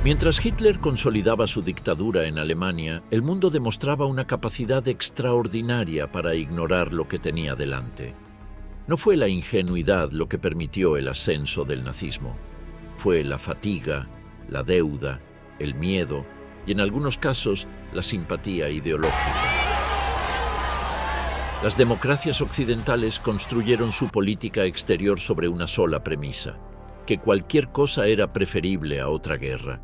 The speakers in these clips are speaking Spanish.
Mientras Hitler consolidaba su dictadura en Alemania, el mundo demostraba una capacidad extraordinaria para ignorar lo que tenía delante. No fue la ingenuidad lo que permitió el ascenso del nazismo. Fue la fatiga, la deuda, el miedo y, en algunos casos, la simpatía ideológica. Las democracias occidentales construyeron su política exterior sobre una sola premisa: que cualquier cosa era preferible a otra guerra.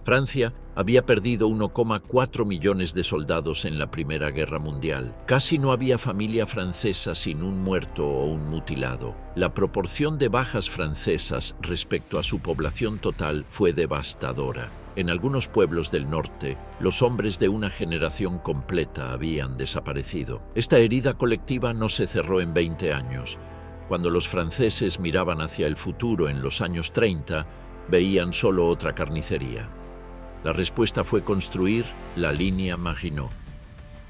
Francia había perdido 1,4 millones de soldados en la Primera Guerra Mundial. Casi no había familia francesa sin un muerto o un mutilado. La proporción de bajas francesas respecto a su población total fue devastadora. En algunos pueblos del norte, los hombres de una generación completa habían desaparecido. Esta herida colectiva no se cerró en 20 años. Cuando los franceses miraban hacia el futuro en los años 30, veían solo otra carnicería. La respuesta fue construir la línea Maginot.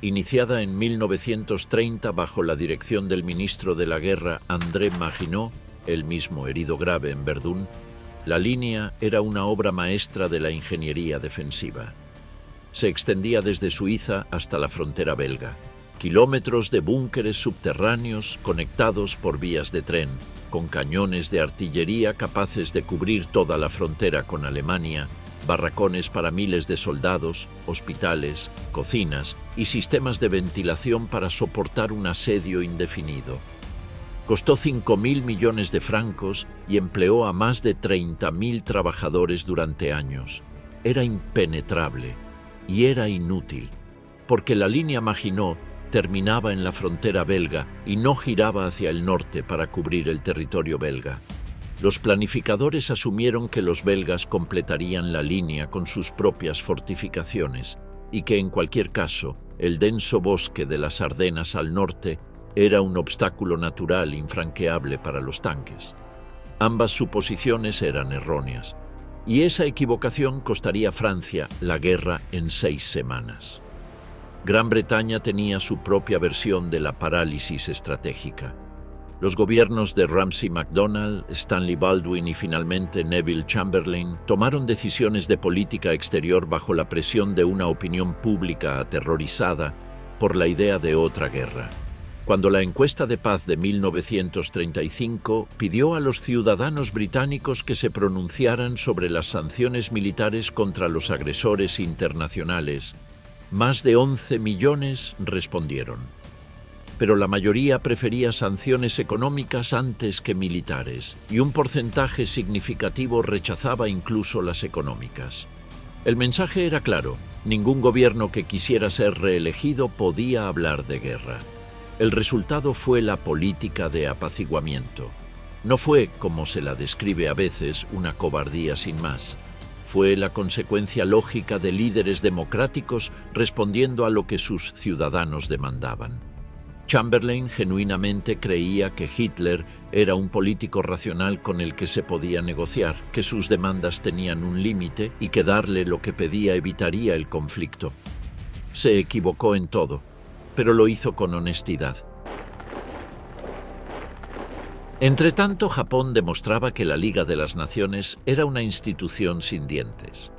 Iniciada en 1930 bajo la dirección del ministro de la Guerra André Maginot, él mismo herido grave en Verdún, la línea era una obra maestra de la ingeniería defensiva. Se extendía desde Suiza hasta la frontera belga. Kilómetros de búnkeres subterráneos conectados por vías de tren, con cañones de artillería capaces de cubrir toda la frontera con Alemania, barracones para miles de soldados, hospitales, cocinas y sistemas de ventilación para soportar un asedio indefinido. Costó 5.000 millones de francos y empleó a más de 30.000 trabajadores durante años. Era impenetrable y era inútil, porque la línea Maginot terminaba en la frontera belga y no giraba hacia el norte para cubrir el territorio belga. Los planificadores asumieron que los belgas completarían la línea con sus propias fortificaciones y que, en cualquier caso, el denso bosque de las Ardenas al norte era un obstáculo natural infranqueable para los tanques. Ambas suposiciones eran erróneas, y esa equivocación costaría a Francia la guerra en 6 semanas. Gran Bretaña tenía su propia versión de la parálisis estratégica. Los gobiernos de Ramsay MacDonald, Stanley Baldwin y finalmente Neville Chamberlain tomaron decisiones de política exterior bajo la presión de una opinión pública aterrorizada por la idea de otra guerra. Cuando la encuesta de paz de 1935 pidió a los ciudadanos británicos que se pronunciaran sobre las sanciones militares contra los agresores internacionales, más de 11 millones respondieron. Pero la mayoría prefería sanciones económicas antes que militares, y un porcentaje significativo rechazaba incluso las económicas. El mensaje era claro: ningún gobierno que quisiera ser reelegido podía hablar de guerra. El resultado fue la política de apaciguamiento. No fue, como se la describe a veces, una cobardía sin más. Fue la consecuencia lógica de líderes democráticos respondiendo a lo que sus ciudadanos demandaban. Chamberlain genuinamente creía que Hitler era un político racional con el que se podía negociar, que sus demandas tenían un límite y que darle lo que pedía evitaría el conflicto. Se equivocó en todo, pero lo hizo con honestidad. Entretanto, Japón demostraba que la Liga de las Naciones era una institución sin dientes.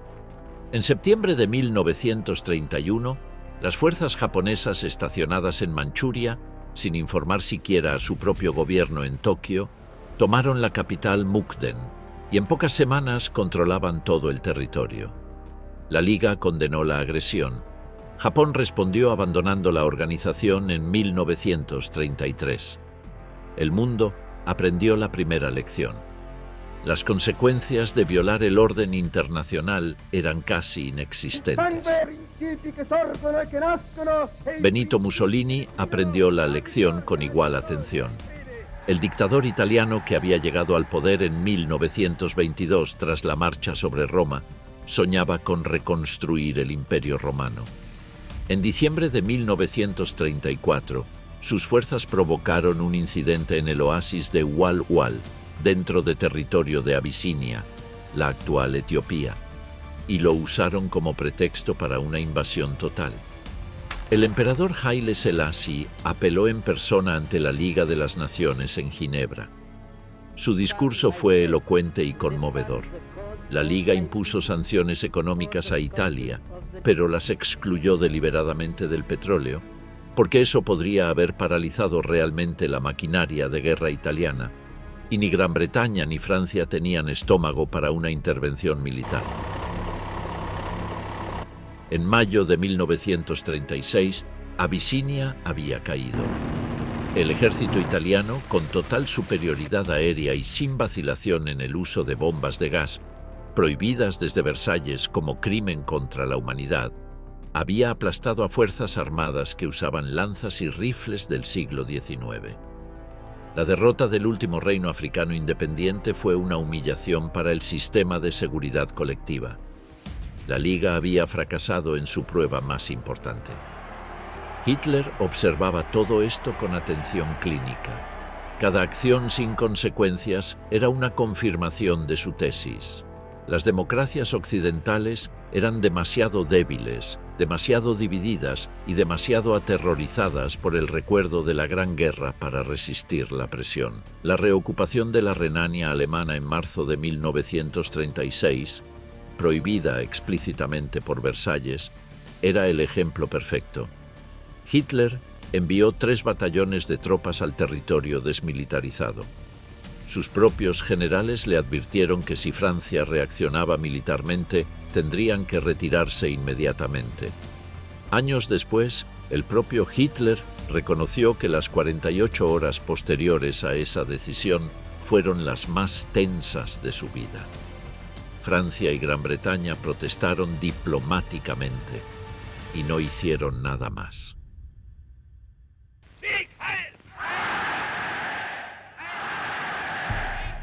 En septiembre de 1931, las fuerzas japonesas estacionadas en Manchuria, sin informar siquiera a su propio gobierno en Tokio, tomaron la capital Mukden y en pocas semanas controlaban todo el territorio. La Liga condenó la agresión. Japón respondió abandonando la organización en 1933. El mundo aprendió la primera lección. Las consecuencias de violar el orden internacional eran casi inexistentes. Benito Mussolini aprendió la lección con igual atención. El dictador italiano, que había llegado al poder en 1922 tras la marcha sobre Roma, soñaba con reconstruir el Imperio Romano. En diciembre de 1934, sus fuerzas provocaron un incidente en el oasis de Wal Wal, dentro de territorio de Abisinia, la actual Etiopía, y lo usaron como pretexto para una invasión total. El emperador Haile Selassie apeló en persona ante la Liga de las Naciones en Ginebra. Su discurso fue elocuente y conmovedor. La Liga impuso sanciones económicas a Italia, pero las excluyó deliberadamente del petróleo, porque eso podría haber paralizado realmente la maquinaria de guerra italiana, y ni Gran Bretaña ni Francia tenían estómago para una intervención militar. En mayo de 1936, Abisinia había caído. El ejército italiano, con total superioridad aérea y sin vacilación en el uso de bombas de gas, prohibidas desde Versalles como crimen contra la humanidad, había aplastado a fuerzas armadas que usaban lanzas y rifles del siglo XIX. La derrota del último reino africano independiente fue una humillación para el sistema de seguridad colectiva. La Liga había fracasado en su prueba más importante. Hitler observaba todo esto con atención clínica. Cada acción sin consecuencias era una confirmación de su tesis. Las democracias occidentales eran demasiado débiles, demasiado divididas y demasiado aterrorizadas por el recuerdo de la Gran Guerra para resistir la presión. La reocupación de la Renania alemana en marzo de 1936, prohibida explícitamente por Versalles, era el ejemplo perfecto. Hitler envió 3 batallones de tropas al territorio desmilitarizado. Sus propios generales le advirtieron que si Francia reaccionaba militarmente, tendrían que retirarse inmediatamente. Años después, el propio Hitler reconoció que las 48 horas posteriores a esa decisión fueron las más tensas de su vida. Francia y Gran Bretaña protestaron diplomáticamente y no hicieron nada más.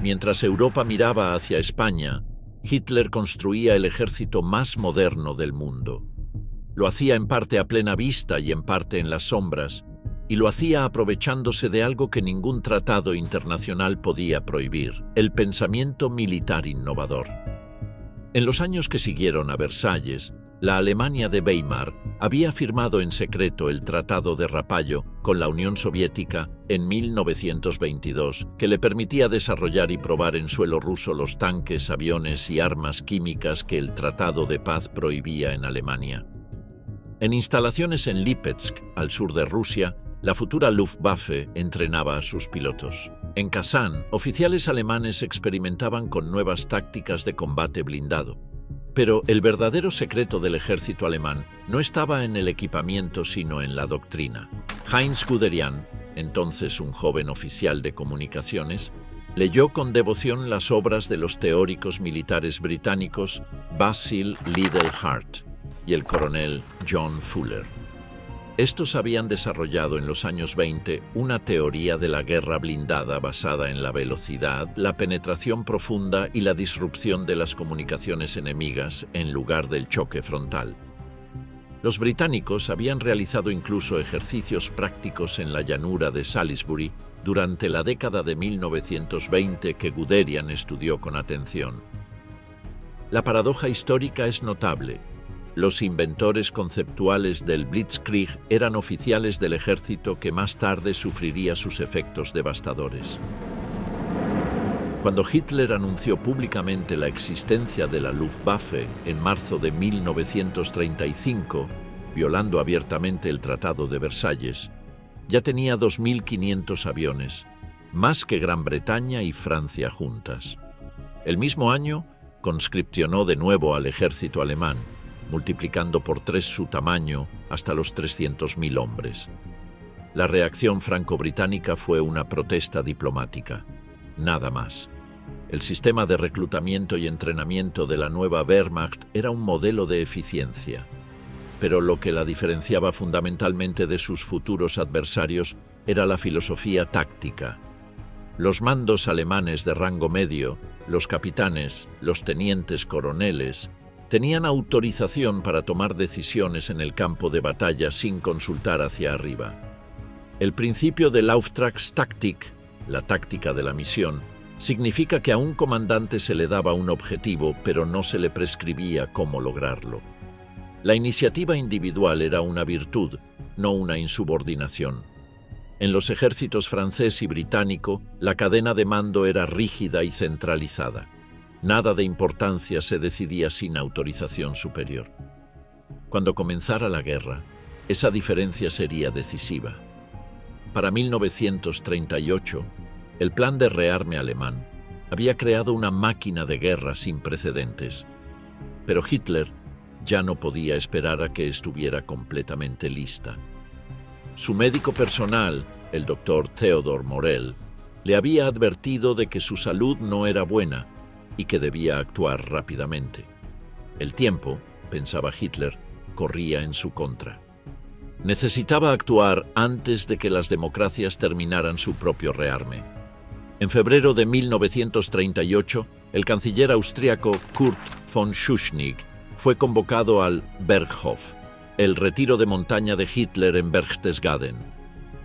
Mientras Europa miraba hacia España, Hitler construía el ejército más moderno del mundo. Lo hacía en parte a plena vista y en parte en las sombras, y lo hacía aprovechándose de algo que ningún tratado internacional podía prohibir: el pensamiento militar innovador. En los años que siguieron a Versalles, la Alemania de Weimar había firmado en secreto el Tratado de Rapallo con la Unión Soviética en 1922, que le permitía desarrollar y probar en suelo ruso los tanques, aviones y armas químicas que el Tratado de Paz prohibía en Alemania. En instalaciones en Lipetsk, al sur de Rusia, la futura Luftwaffe entrenaba a sus pilotos. En Kazán, oficiales alemanes experimentaban con nuevas tácticas de combate blindado. Pero el verdadero secreto del ejército alemán no estaba en el equipamiento, sino en la doctrina. Heinz Guderian, entonces un joven oficial de comunicaciones, leyó con devoción las obras de los teóricos militares británicos Basil Liddell Hart y el coronel John Fuller. Estos habían desarrollado en los años 20 una teoría de la guerra blindada basada en la velocidad, la penetración profunda y la disrupción de las comunicaciones enemigas en lugar del choque frontal. Los británicos habían realizado incluso ejercicios prácticos en la llanura de Salisbury durante la década de 1920 que Guderian estudió con atención. La paradoja histórica es notable. Los inventores conceptuales del Blitzkrieg eran oficiales del ejército que más tarde sufriría sus efectos devastadores. Cuando Hitler anunció públicamente la existencia de la Luftwaffe en marzo de 1935, violando abiertamente el Tratado de Versalles, ya tenía 2.500 aviones, más que Gran Bretaña y Francia juntas. El mismo año, conscripcionó de nuevo al ejército alemán, multiplicando por 3 su tamaño hasta los 300.000 hombres. La reacción franco-británica fue una protesta diplomática. Nada más. El sistema de reclutamiento y entrenamiento de la nueva Wehrmacht era un modelo de eficiencia. Pero lo que la diferenciaba fundamentalmente de sus futuros adversarios era la filosofía táctica. Los mandos alemanes de rango medio, los capitanes, los tenientes coroneles, tenían autorización para tomar decisiones en el campo de batalla sin consultar hacia arriba. El principio del Auftragstaktik, la táctica de la misión, significa que a un comandante se le daba un objetivo, pero no se le prescribía cómo lograrlo. La iniciativa individual era una virtud, no una insubordinación. En los ejércitos francés y británico, la cadena de mando era rígida y centralizada. Nada de importancia se decidía sin autorización superior. Cuando comenzara la guerra, esa diferencia sería decisiva. Para 1938, el plan de rearme alemán había creado una máquina de guerra sin precedentes. Pero Hitler ya no podía esperar a que estuviera completamente lista. Su médico personal, el doctor Theodor Morell, le había advertido de que su salud no era buena y que debía actuar rápidamente. El tiempo, pensaba Hitler, corría en su contra. Necesitaba actuar antes de que las democracias terminaran su propio rearme. En febrero de 1938, el canciller austríaco Kurt von Schuschnigg fue convocado al Berghof, el retiro de montaña de Hitler en Berchtesgaden.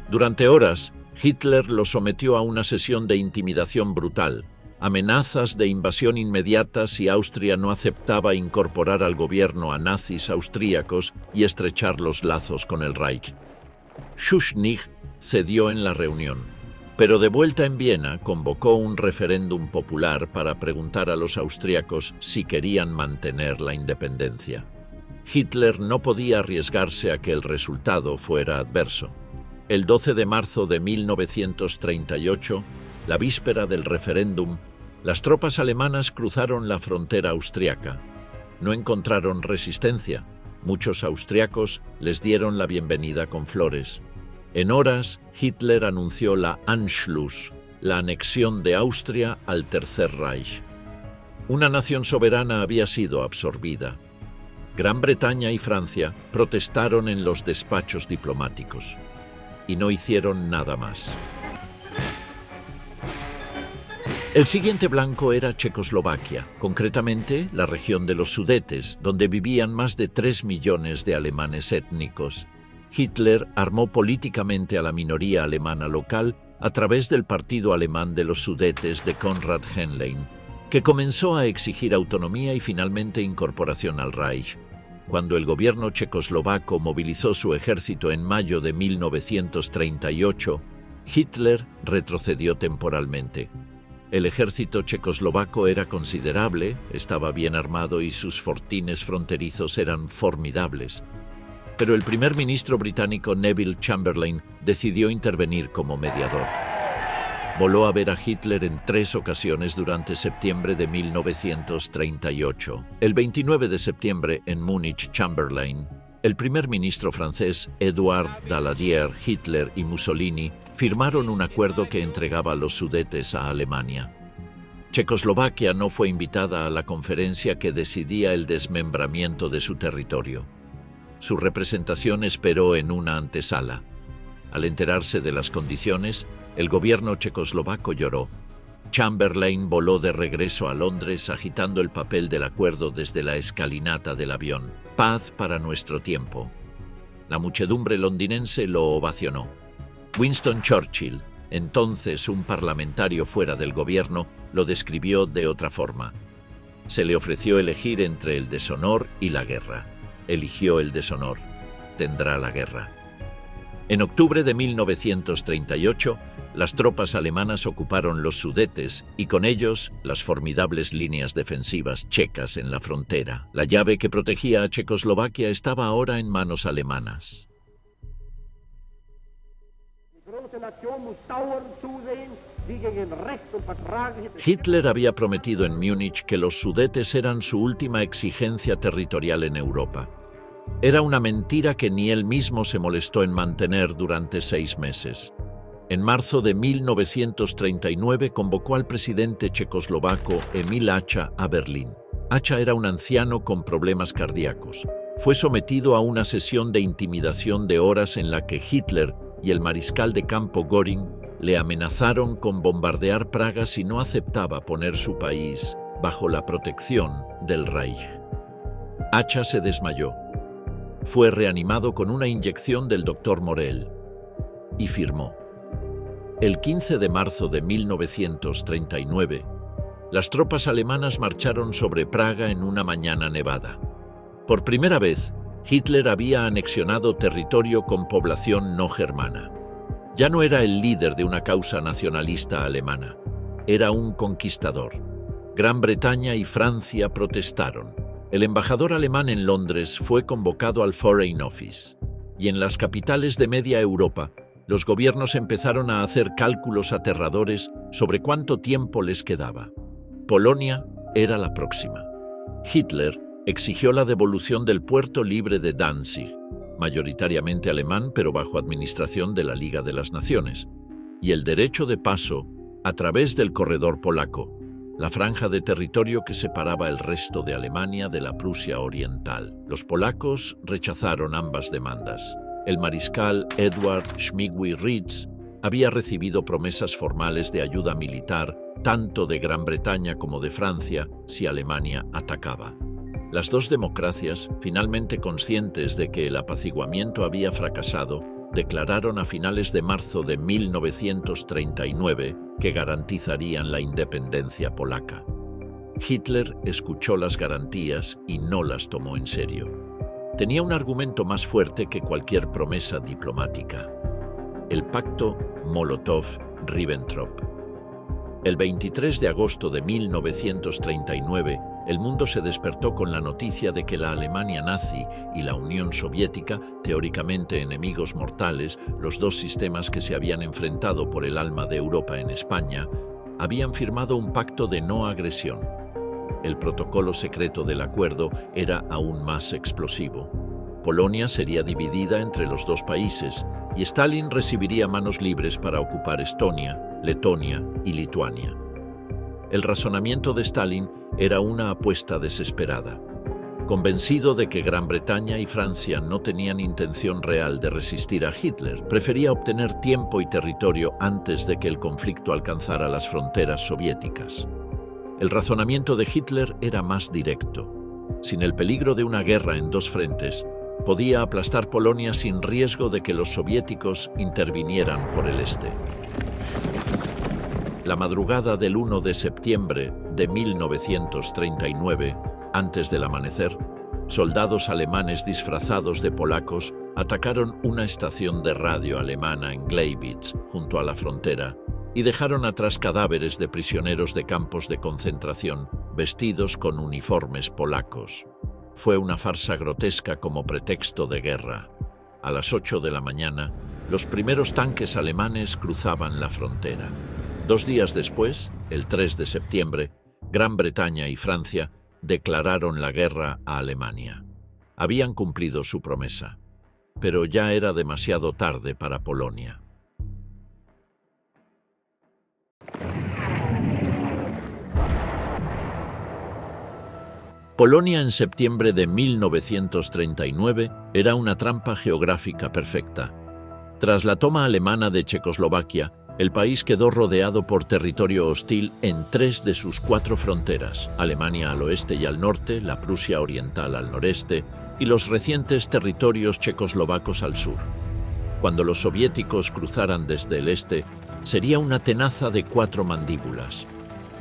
Durante horas, Hitler lo sometió a una sesión de intimidación brutal, amenazas de invasión inmediata si Austria no aceptaba incorporar al gobierno a nazis austríacos y estrechar los lazos con el Reich. Schuschnigg cedió en la reunión, pero de vuelta en Viena convocó un referéndum popular para preguntar a los austríacos si querían mantener la independencia. Hitler no podía arriesgarse a que el resultado fuera adverso. El 12 de marzo de 1938, la víspera del referéndum, las tropas alemanas cruzaron la frontera austriaca. No encontraron resistencia. Muchos austriacos les dieron la bienvenida con flores. En horas, Hitler anunció la Anschluss, la anexión de Austria al Tercer Reich. Una nación soberana había sido absorbida. Gran Bretaña y Francia protestaron en los despachos diplomáticos y no hicieron nada más. El siguiente blanco era Checoslovaquia, concretamente la región de los Sudetes, donde vivían más de 3 millones de alemanes étnicos. Hitler armó políticamente a la minoría alemana local a través del Partido Alemán de los Sudetes de Konrad Henlein, que comenzó a exigir autonomía y finalmente incorporación al Reich. Cuando el gobierno checoslovaco movilizó su ejército en mayo de 1938, Hitler retrocedió temporalmente. El ejército checoslovaco era considerable, estaba bien armado y sus fortines fronterizos eran formidables. Pero el primer ministro británico Neville Chamberlain decidió intervenir como mediador. Voló a ver a Hitler en 3 ocasiones durante septiembre de 1938. El 29 de septiembre en Múnich, Chamberlain, el primer ministro francés Édouard Daladier, Hitler y Mussolini firmaron un acuerdo que entregaba los Sudetes a Alemania. Checoslovaquia no fue invitada a la conferencia que decidía el desmembramiento de su territorio. Su representación esperó en una antesala. Al enterarse de las condiciones, el gobierno checoslovaco lloró. Chamberlain voló de regreso a Londres agitando el papel del acuerdo desde la escalinata del avión. Paz para nuestro tiempo. La muchedumbre londinense lo ovacionó. Winston Churchill, entonces un parlamentario fuera del gobierno, lo describió de otra forma. Se le ofreció elegir entre el deshonor y la guerra. Eligió el deshonor. Tendrá la guerra. En octubre de 1938, las tropas alemanas ocuparon los Sudetes y con ellos las formidables líneas defensivas checas en la frontera. La llave que protegía a Checoslovaquia estaba ahora en manos alemanas. Hitler había prometido en Múnich que los Sudetes eran su última exigencia territorial en Europa. Era una mentira que ni él mismo se molestó en mantener durante 6 meses. En marzo de 1939 convocó al presidente checoslovaco Emil Hácha a Berlín. Hácha era un anciano con problemas cardíacos. Fue sometido a una sesión de intimidación de horas en la que Hitler y el mariscal de campo Göring le amenazaron con bombardear Praga si no aceptaba poner su país bajo la protección del Reich. Hácha se desmayó. Fue reanimado con una inyección del doctor Morell y firmó. El 15 de marzo de 1939, las tropas alemanas marcharon sobre Praga en una mañana nevada. Por primera vez, Hitler había anexionado territorio con población no germana. Ya no era el líder de una causa nacionalista alemana, era un conquistador. Gran Bretaña y Francia protestaron. El embajador alemán en Londres fue convocado al Foreign Office, y en las capitales de media Europa, los gobiernos empezaron a hacer cálculos aterradores sobre cuánto tiempo les quedaba. Polonia era la próxima. Hitler exigió la devolución del puerto libre de Danzig, mayoritariamente alemán pero bajo administración de la Liga de las Naciones, y el derecho de paso a través del corredor polaco, la franja de territorio que separaba el resto de Alemania de la Prusia Oriental. Los polacos rechazaron ambas demandas. El mariscal Edward Śmigły-Ritz había recibido promesas formales de ayuda militar tanto de Gran Bretaña como de Francia si Alemania atacaba. Las dos democracias, finalmente conscientes de que el apaciguamiento había fracasado, declararon a finales de marzo de 1939 que garantizarían la independencia polaca. Hitler escuchó las garantías y no las tomó en serio. Tenía un argumento más fuerte que cualquier promesa diplomática: el pacto Molotov-Ribbentrop. El 23 de agosto de 1939, el mundo se despertó con la noticia de que la Alemania nazi y la Unión Soviética, teóricamente enemigos mortales, los dos sistemas que se habían enfrentado por el alma de Europa en España, habían firmado un pacto de no agresión. El protocolo secreto del acuerdo era aún más explosivo. Polonia sería dividida entre los dos países y Stalin recibiría manos libres para ocupar Estonia, Letonia y Lituania. El razonamiento de Stalin era una apuesta desesperada. Convencido de que Gran Bretaña y Francia no tenían intención real de resistir a Hitler, prefería obtener tiempo y territorio antes de que el conflicto alcanzara las fronteras soviéticas. El razonamiento de Hitler era más directo. Sin el peligro de una guerra en dos frentes, podía aplastar Polonia sin riesgo de que los soviéticos intervinieran por el este. La madrugada del 1 de septiembre de 1939, antes del amanecer, soldados alemanes disfrazados de polacos atacaron una estación de radio alemana en Gleiwitz, junto a la frontera, y dejaron atrás cadáveres de prisioneros de campos de concentración vestidos con uniformes polacos. Fue una farsa grotesca como pretexto de guerra. A las 8 de la mañana, los primeros tanques alemanes cruzaban la frontera. 2 días después, el 3 de septiembre, Gran Bretaña y Francia declararon la guerra a Alemania. Habían cumplido su promesa, pero ya era demasiado tarde para Polonia. Polonia en septiembre de 1939 era una trampa geográfica perfecta. Tras la toma alemana de Checoslovaquia, el país quedó rodeado por territorio hostil en 3 de sus 4 fronteras: Alemania al oeste y al norte, la Prusia Oriental al noreste y los recientes territorios checoslovacos al sur. Cuando los soviéticos cruzaran desde el este, sería una tenaza de 4 mandíbulas.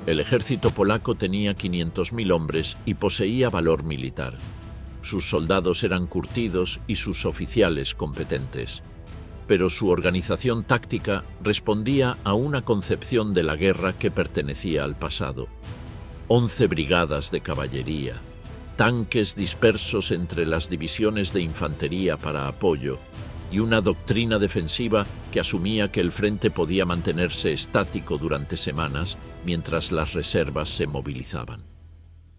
El ejército polaco tenía 500.000 hombres y poseía valor militar. Sus soldados eran curtidos y sus oficiales competentes. Pero su organización táctica respondía a una concepción de la guerra que pertenecía al pasado. 11 brigadas de caballería, tanques dispersos entre las divisiones de infantería para apoyo y una doctrina defensiva que asumía que el frente podía mantenerse estático durante semanas mientras las reservas se movilizaban.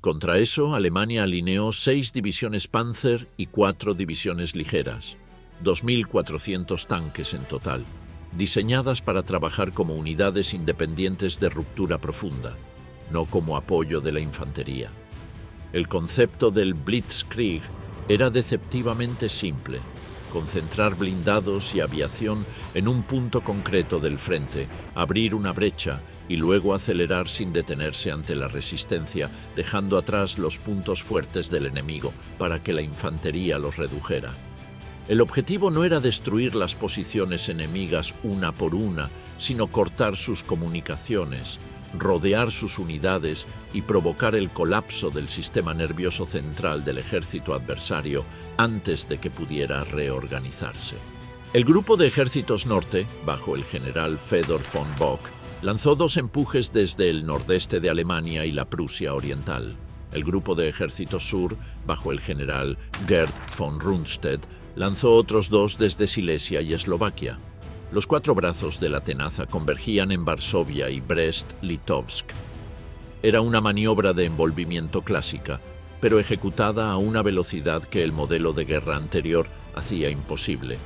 Contra eso, Alemania alineó 6 divisiones Panzer y 4 divisiones ligeras, 2.400 tanques en total, diseñadas para trabajar como unidades independientes de ruptura profunda, no como apoyo de la infantería. El concepto del Blitzkrieg era deceptivamente simple: concentrar blindados y aviación en un punto concreto del frente, abrir una brecha y luego acelerar sin detenerse ante la resistencia, dejando atrás los puntos fuertes del enemigo para que la infantería los redujera. El objetivo no era destruir las posiciones enemigas una por una, sino cortar sus comunicaciones, rodear sus unidades y provocar el colapso del sistema nervioso central del ejército adversario antes de que pudiera reorganizarse. El grupo de ejércitos norte, bajo el general Fedor von Bock, Lanzó 2 empujes desde el nordeste de Alemania y la Prusia Oriental. El Grupo de Ejército Sur, bajo el general Gerd von Rundstedt, lanzó otros 2 desde Silesia y Eslovaquia. Los 4 brazos de la tenaza convergían en Varsovia y Brest-Litovsk. Era una maniobra de envolvimiento clásica, pero ejecutada a una velocidad que el modelo de guerra anterior hacía imposible.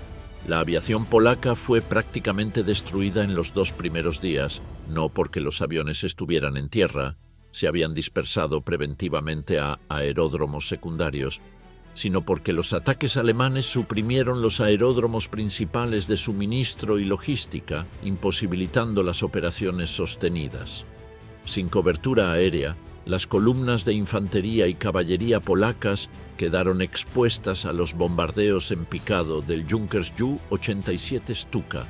La aviación polaca fue prácticamente destruida en los 2 primeros días, no porque los aviones estuvieran en tierra, se habían dispersado preventivamente a aeródromos secundarios, sino porque los ataques alemanes suprimieron los aeródromos principales de suministro y logística, imposibilitando las operaciones sostenidas. Sin cobertura aérea, las columnas de infantería y caballería polacas quedaron expuestas a los bombardeos en picado del Junkers Ju-87 Stuka,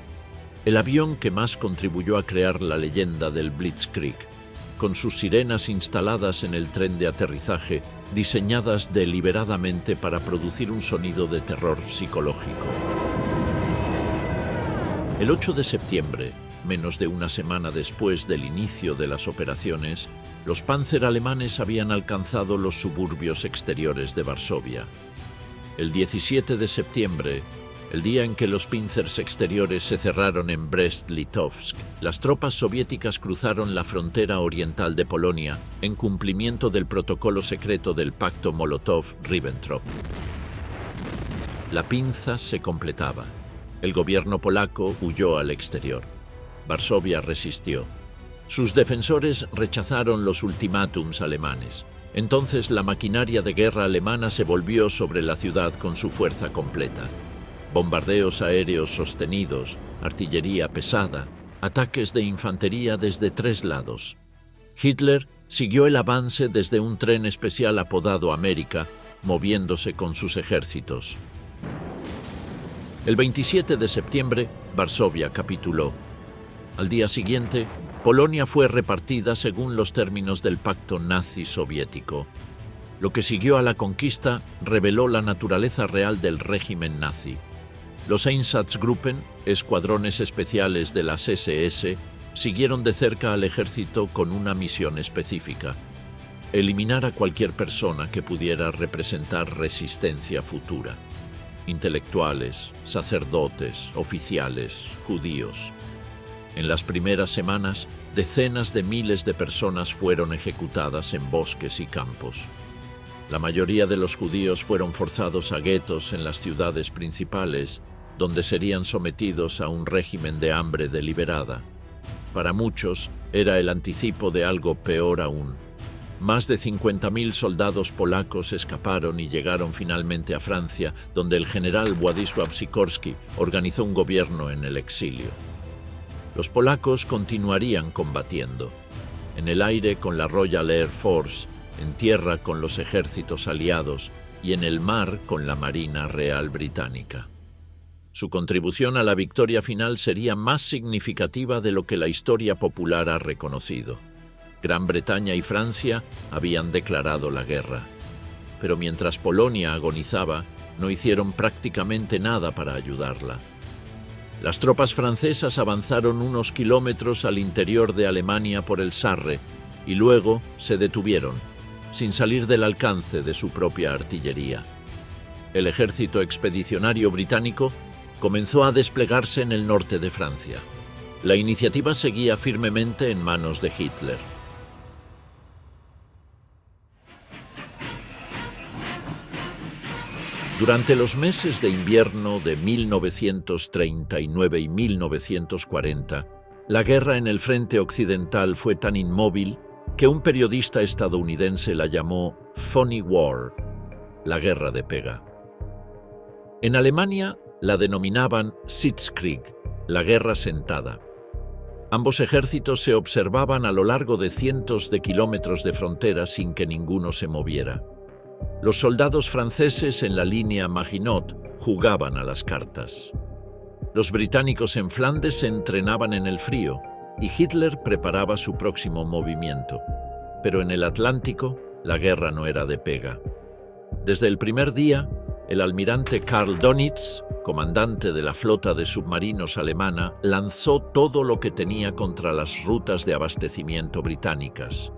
el avión que más contribuyó a crear la leyenda del Blitzkrieg, con sus sirenas instaladas en el tren de aterrizaje, diseñadas deliberadamente para producir un sonido de terror psicológico. El 8 de septiembre, menos de una semana después del inicio de las operaciones, los Panzer alemanes habían alcanzado los suburbios exteriores de Varsovia. El 17 de septiembre, el día en que los Panzers exteriores se cerraron en Brest-Litovsk, las tropas soviéticas cruzaron la frontera oriental de Polonia en cumplimiento del protocolo secreto del pacto Molotov-Ribbentrop. La pinza se completaba. El gobierno polaco huyó al exterior. Varsovia resistió. Sus defensores rechazaron los ultimátums alemanes. Entonces la maquinaria de guerra alemana se volvió sobre la ciudad con su fuerza completa. Bombardeos aéreos sostenidos, artillería pesada, ataques de infantería desde 3 lados. Hitler siguió el avance desde un tren especial apodado América, moviéndose con sus ejércitos. El 27 de septiembre, Varsovia capituló. Al día siguiente, Polonia fue repartida según los términos del pacto nazi-soviético. Lo que siguió a la conquista reveló la naturaleza real del régimen nazi. Los Einsatzgruppen, escuadrones especiales de las SS, siguieron de cerca al ejército con una misión específica: eliminar a cualquier persona que pudiera representar resistencia futura. Intelectuales, sacerdotes, oficiales, judíos. En las primeras semanas, decenas de miles de personas fueron ejecutadas en bosques y campos. La mayoría de los judíos fueron forzados a guetos en las ciudades principales, donde serían sometidos a un régimen de hambre deliberada. Para muchos, era el anticipo de algo peor aún. Más de 50.000 soldados polacos escaparon y llegaron finalmente a Francia, donde el general Władysław Sikorski organizó un gobierno en el exilio. Los polacos continuarían combatiendo, en el aire con la Royal Air Force, en tierra con los ejércitos aliados y en el mar con la Marina Real Británica. Su contribución a la victoria final sería más significativa de lo que la historia popular ha reconocido. Gran Bretaña y Francia habían declarado la guerra, pero mientras Polonia agonizaba, no hicieron prácticamente nada para ayudarla. Las tropas francesas avanzaron unos kilómetros al interior de Alemania por el Sarre y luego se detuvieron, sin salir del alcance de su propia artillería. El ejército expedicionario británico comenzó a desplegarse en el norte de Francia. La iniciativa seguía firmemente en manos de Hitler. Durante los meses de invierno de 1939 y 1940, la guerra en el frente occidental fue tan inmóvil que un periodista estadounidense la llamó Funny War, la guerra de pega. En Alemania la denominaban Sitzkrieg, la guerra sentada. Ambos ejércitos se observaban a lo largo de cientos de kilómetros de frontera sin que ninguno se moviera. Los soldados franceses en la línea Maginot jugaban a las cartas. Los británicos en Flandes se entrenaban en el frío y Hitler preparaba su próximo movimiento. Pero en el Atlántico, la guerra no era de pega. Desde el primer día, el almirante Karl Dönitz comandante de la flota de submarinos alemana, lanzó todo lo que tenía contra las rutas de abastecimiento británicas.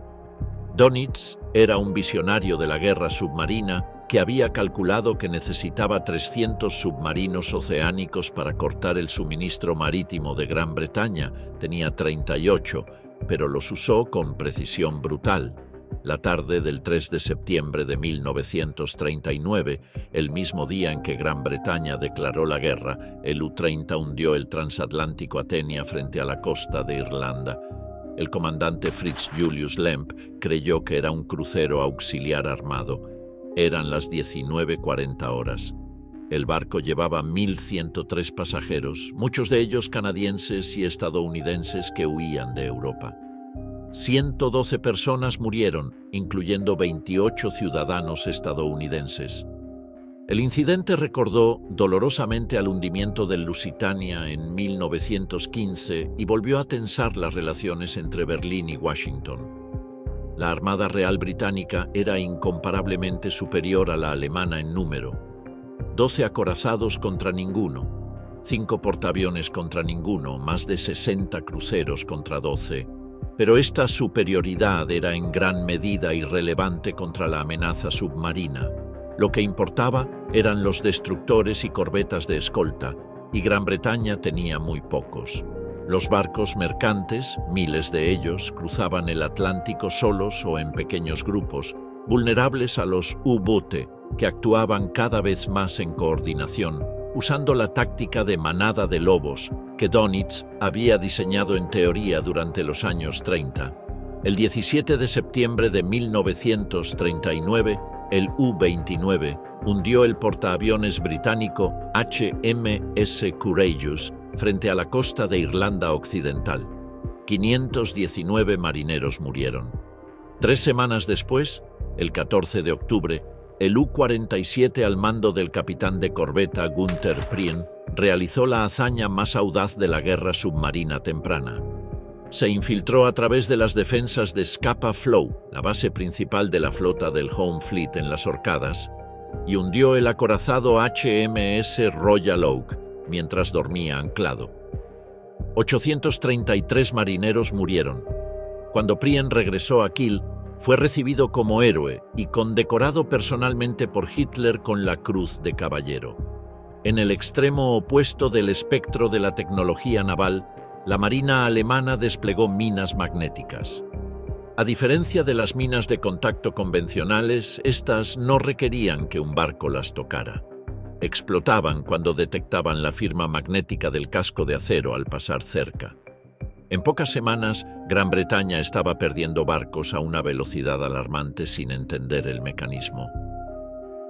Dönitz era un visionario de la guerra submarina que había calculado que necesitaba 300 submarinos oceánicos para cortar el suministro marítimo de Gran Bretaña. Tenía 38, pero los usó con precisión brutal. La tarde del 3 de septiembre de 1939, el mismo día en que Gran Bretaña declaró la guerra, el U-30 hundió el transatlántico Athenia frente a la costa de Irlanda. El comandante Fritz Julius Lemp creyó que era un crucero auxiliar armado. Eran las 19:40 horas. El barco llevaba 1.103 pasajeros, muchos de ellos canadienses y estadounidenses que huían de Europa. 112 personas murieron, incluyendo 28 ciudadanos estadounidenses. El incidente recordó dolorosamente al hundimiento del Lusitania en 1915 y volvió a tensar las relaciones entre Berlín y Washington. La Armada Real Británica era incomparablemente superior a la alemana en número. 12 acorazados contra ninguno, 5 portaaviones contra ninguno, más de 60 cruceros contra 12. Pero esta superioridad era en gran medida irrelevante contra la amenaza submarina. Lo que importaba eran los destructores y corbetas de escolta, y Gran Bretaña tenía muy pocos. Los barcos mercantes, miles de ellos, cruzaban el Atlántico solos o en pequeños grupos, vulnerables a los U-Boote, que actuaban cada vez más en coordinación, usando la táctica de manada de lobos que Dönitz había diseñado en teoría durante los años 30. El 17 de septiembre de 1939, el U-29 hundió el portaaviones británico HMS Courageous frente a la costa de Irlanda Occidental. 519 marineros murieron. 3 semanas después, el 14 de octubre, el U-47 al mando del capitán de corbeta Günther Prien realizó la hazaña más audaz de la guerra submarina temprana. Se infiltró a través de las defensas de Scapa Flow, la base principal de la flota del Home Fleet en las Orcadas, y hundió el acorazado HMS Royal Oak mientras dormía anclado. 833 marineros murieron. Cuando Prien regresó a Kiel, fue recibido como héroe y condecorado personalmente por Hitler con la Cruz de Caballero. En el extremo opuesto del espectro de la tecnología naval, la Marina alemana desplegó minas magnéticas. A diferencia de las minas de contacto convencionales, estas no requerían que un barco las tocara. Explotaban cuando detectaban la firma magnética del casco de acero al pasar cerca. En pocas semanas, Gran Bretaña estaba perdiendo barcos a una velocidad alarmante sin entender el mecanismo.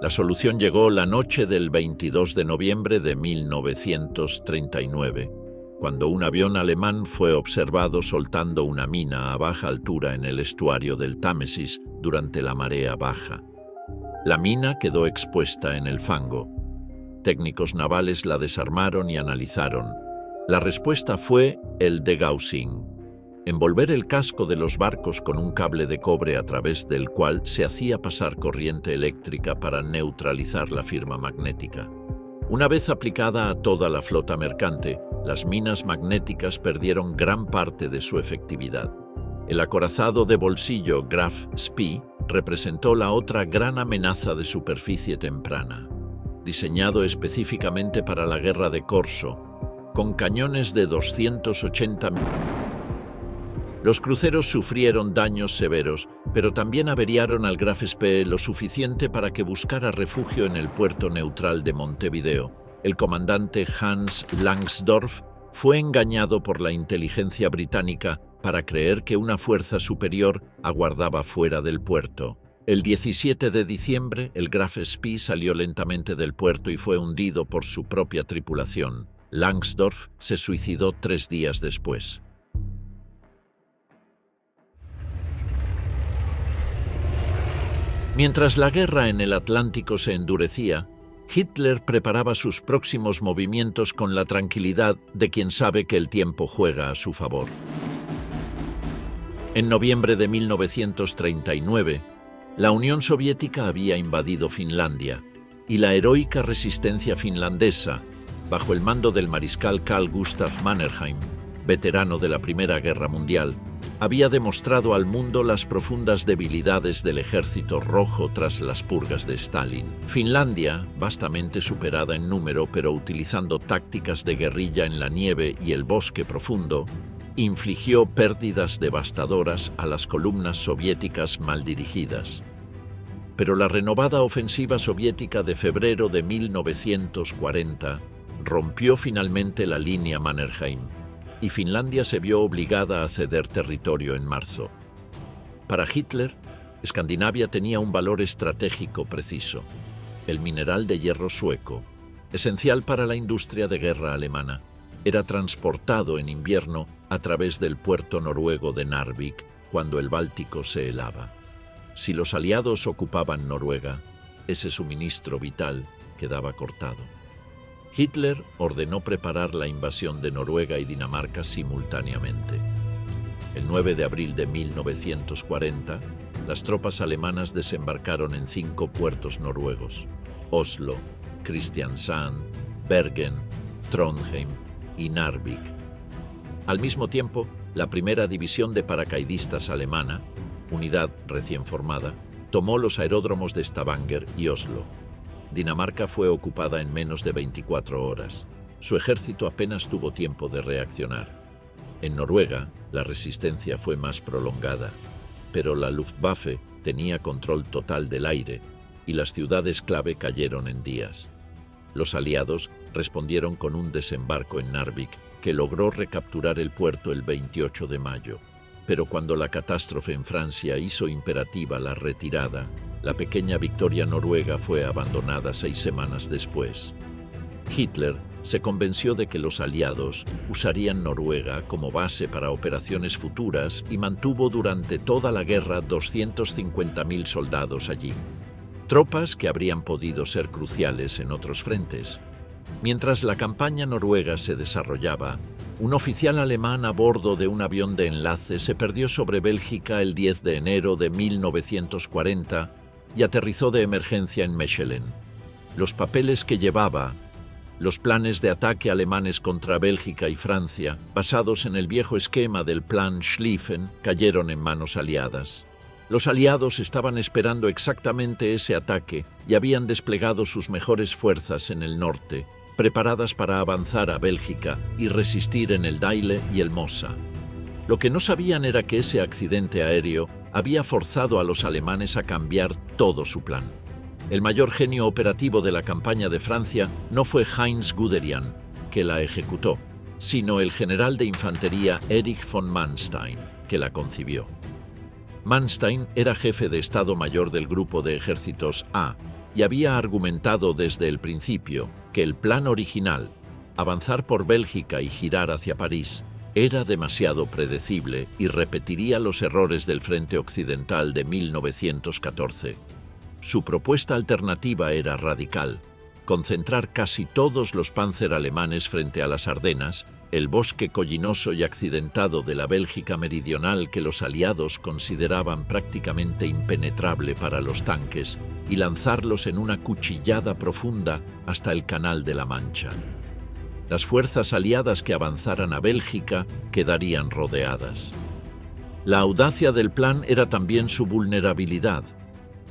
La solución llegó la noche del 22 de noviembre de 1939, cuando un avión alemán fue observado soltando una mina a baja altura en el estuario del Támesis durante la marea baja. La mina quedó expuesta en el fango. Técnicos navales la desarmaron y analizaron. La respuesta fue el degaussing, envolver el casco de los barcos con un cable de cobre a través del cual se hacía pasar corriente eléctrica para neutralizar la firma magnética. Una vez aplicada a toda la flota mercante, las minas magnéticas perdieron gran parte de su efectividad. El acorazado de bolsillo Graf Spee representó la otra gran amenaza de superficie temprana. Diseñado específicamente para la guerra de Corso, con cañones de 280 Los cruceros sufrieron daños severos, pero también averiaron al Graf Spee lo suficiente para que buscara refugio en el puerto neutral de Montevideo. El comandante Hans Langsdorff fue engañado por la inteligencia británica para creer que una fuerza superior aguardaba fuera del puerto. El 17 de diciembre, el Graf Spee salió lentamente del puerto y fue hundido por su propia tripulación. Langsdorff se suicidó 3 días después. Mientras la guerra en el Atlántico se endurecía, Hitler preparaba sus próximos movimientos con la tranquilidad de quien sabe que el tiempo juega a su favor. En noviembre de 1939, la Unión Soviética había invadido Finlandia y la heroica resistencia finlandesa, bajo el mando del mariscal Carl Gustav Mannerheim, veterano de la Primera Guerra Mundial, había demostrado al mundo las profundas debilidades del Ejército Rojo tras las purgas de Stalin. Finlandia, vastamente superada en número pero utilizando tácticas de guerrilla en la nieve y el bosque profundo, infligió pérdidas devastadoras a las columnas soviéticas mal dirigidas. Pero la renovada ofensiva soviética de febrero de 1940 rompió finalmente la línea Mannerheim, y Finlandia se vio obligada a ceder territorio en marzo. Para Hitler, Escandinavia tenía un valor estratégico preciso: el mineral de hierro sueco, esencial para la industria de guerra alemana, era transportado en invierno a través del puerto noruego de Narvik cuando el Báltico se helaba. Si los aliados ocupaban Noruega, ese suministro vital quedaba cortado. Hitler ordenó preparar la invasión de Noruega y Dinamarca simultáneamente. El 9 de abril de 1940, las tropas alemanas desembarcaron en 5 puertos noruegos: Oslo, Kristiansand, Bergen, Trondheim y Narvik. Al mismo tiempo, la primera división de paracaidistas alemana, unidad recién formada, tomó los aeródromos de Stavanger y Oslo. Dinamarca fue ocupada en menos de 24 horas. Su ejército apenas tuvo tiempo de reaccionar. En Noruega, la resistencia fue más prolongada, pero la Luftwaffe tenía control total del aire y las ciudades clave cayeron en días. Los aliados respondieron con un desembarco en Narvik que logró recapturar el puerto el 28 de mayo. Pero cuando la catástrofe en Francia hizo imperativa la retirada, la pequeña victoria noruega fue abandonada 6 semanas después. Hitler se convenció de que los aliados usarían Noruega como base para operaciones futuras y mantuvo durante toda la guerra 250.000 soldados allí, tropas que habrían podido ser cruciales en otros frentes. Mientras la campaña noruega se desarrollaba, un oficial alemán a bordo de un avión de enlace se perdió sobre Bélgica el 10 de enero de 1940 y aterrizó de emergencia en Mechelen. Los papeles que llevaba, los planes de ataque alemanes contra Bélgica y Francia, basados en el viejo esquema del Plan Schlieffen, cayeron en manos aliadas. Los aliados estaban esperando exactamente ese ataque y habían desplegado sus mejores fuerzas en el norte, preparadas para avanzar a Bélgica y resistir en el Daile y el Mosa. Lo que no sabían era que ese accidente aéreo había forzado a los alemanes a cambiar todo su plan. El mayor genio operativo de la campaña de Francia no fue Heinz Guderian, que la ejecutó, sino el general de infantería Erich von Manstein, que la concibió. Manstein era jefe de Estado Mayor del Grupo de Ejércitos A y había argumentado desde el principio que el plan original, avanzar por Bélgica y girar hacia París, era demasiado predecible y repetiría los errores del Frente Occidental de 1914. Su propuesta alternativa era radical: concentrar casi todos los Panzer alemanes frente a las Ardenas, el bosque collinoso y accidentado de la Bélgica meridional que los aliados consideraban prácticamente impenetrable para los tanques, y lanzarlos en una cuchillada profunda hasta el Canal de la Mancha. Las fuerzas aliadas que avanzaran a Bélgica quedarían rodeadas. La audacia del plan era también su vulnerabilidad.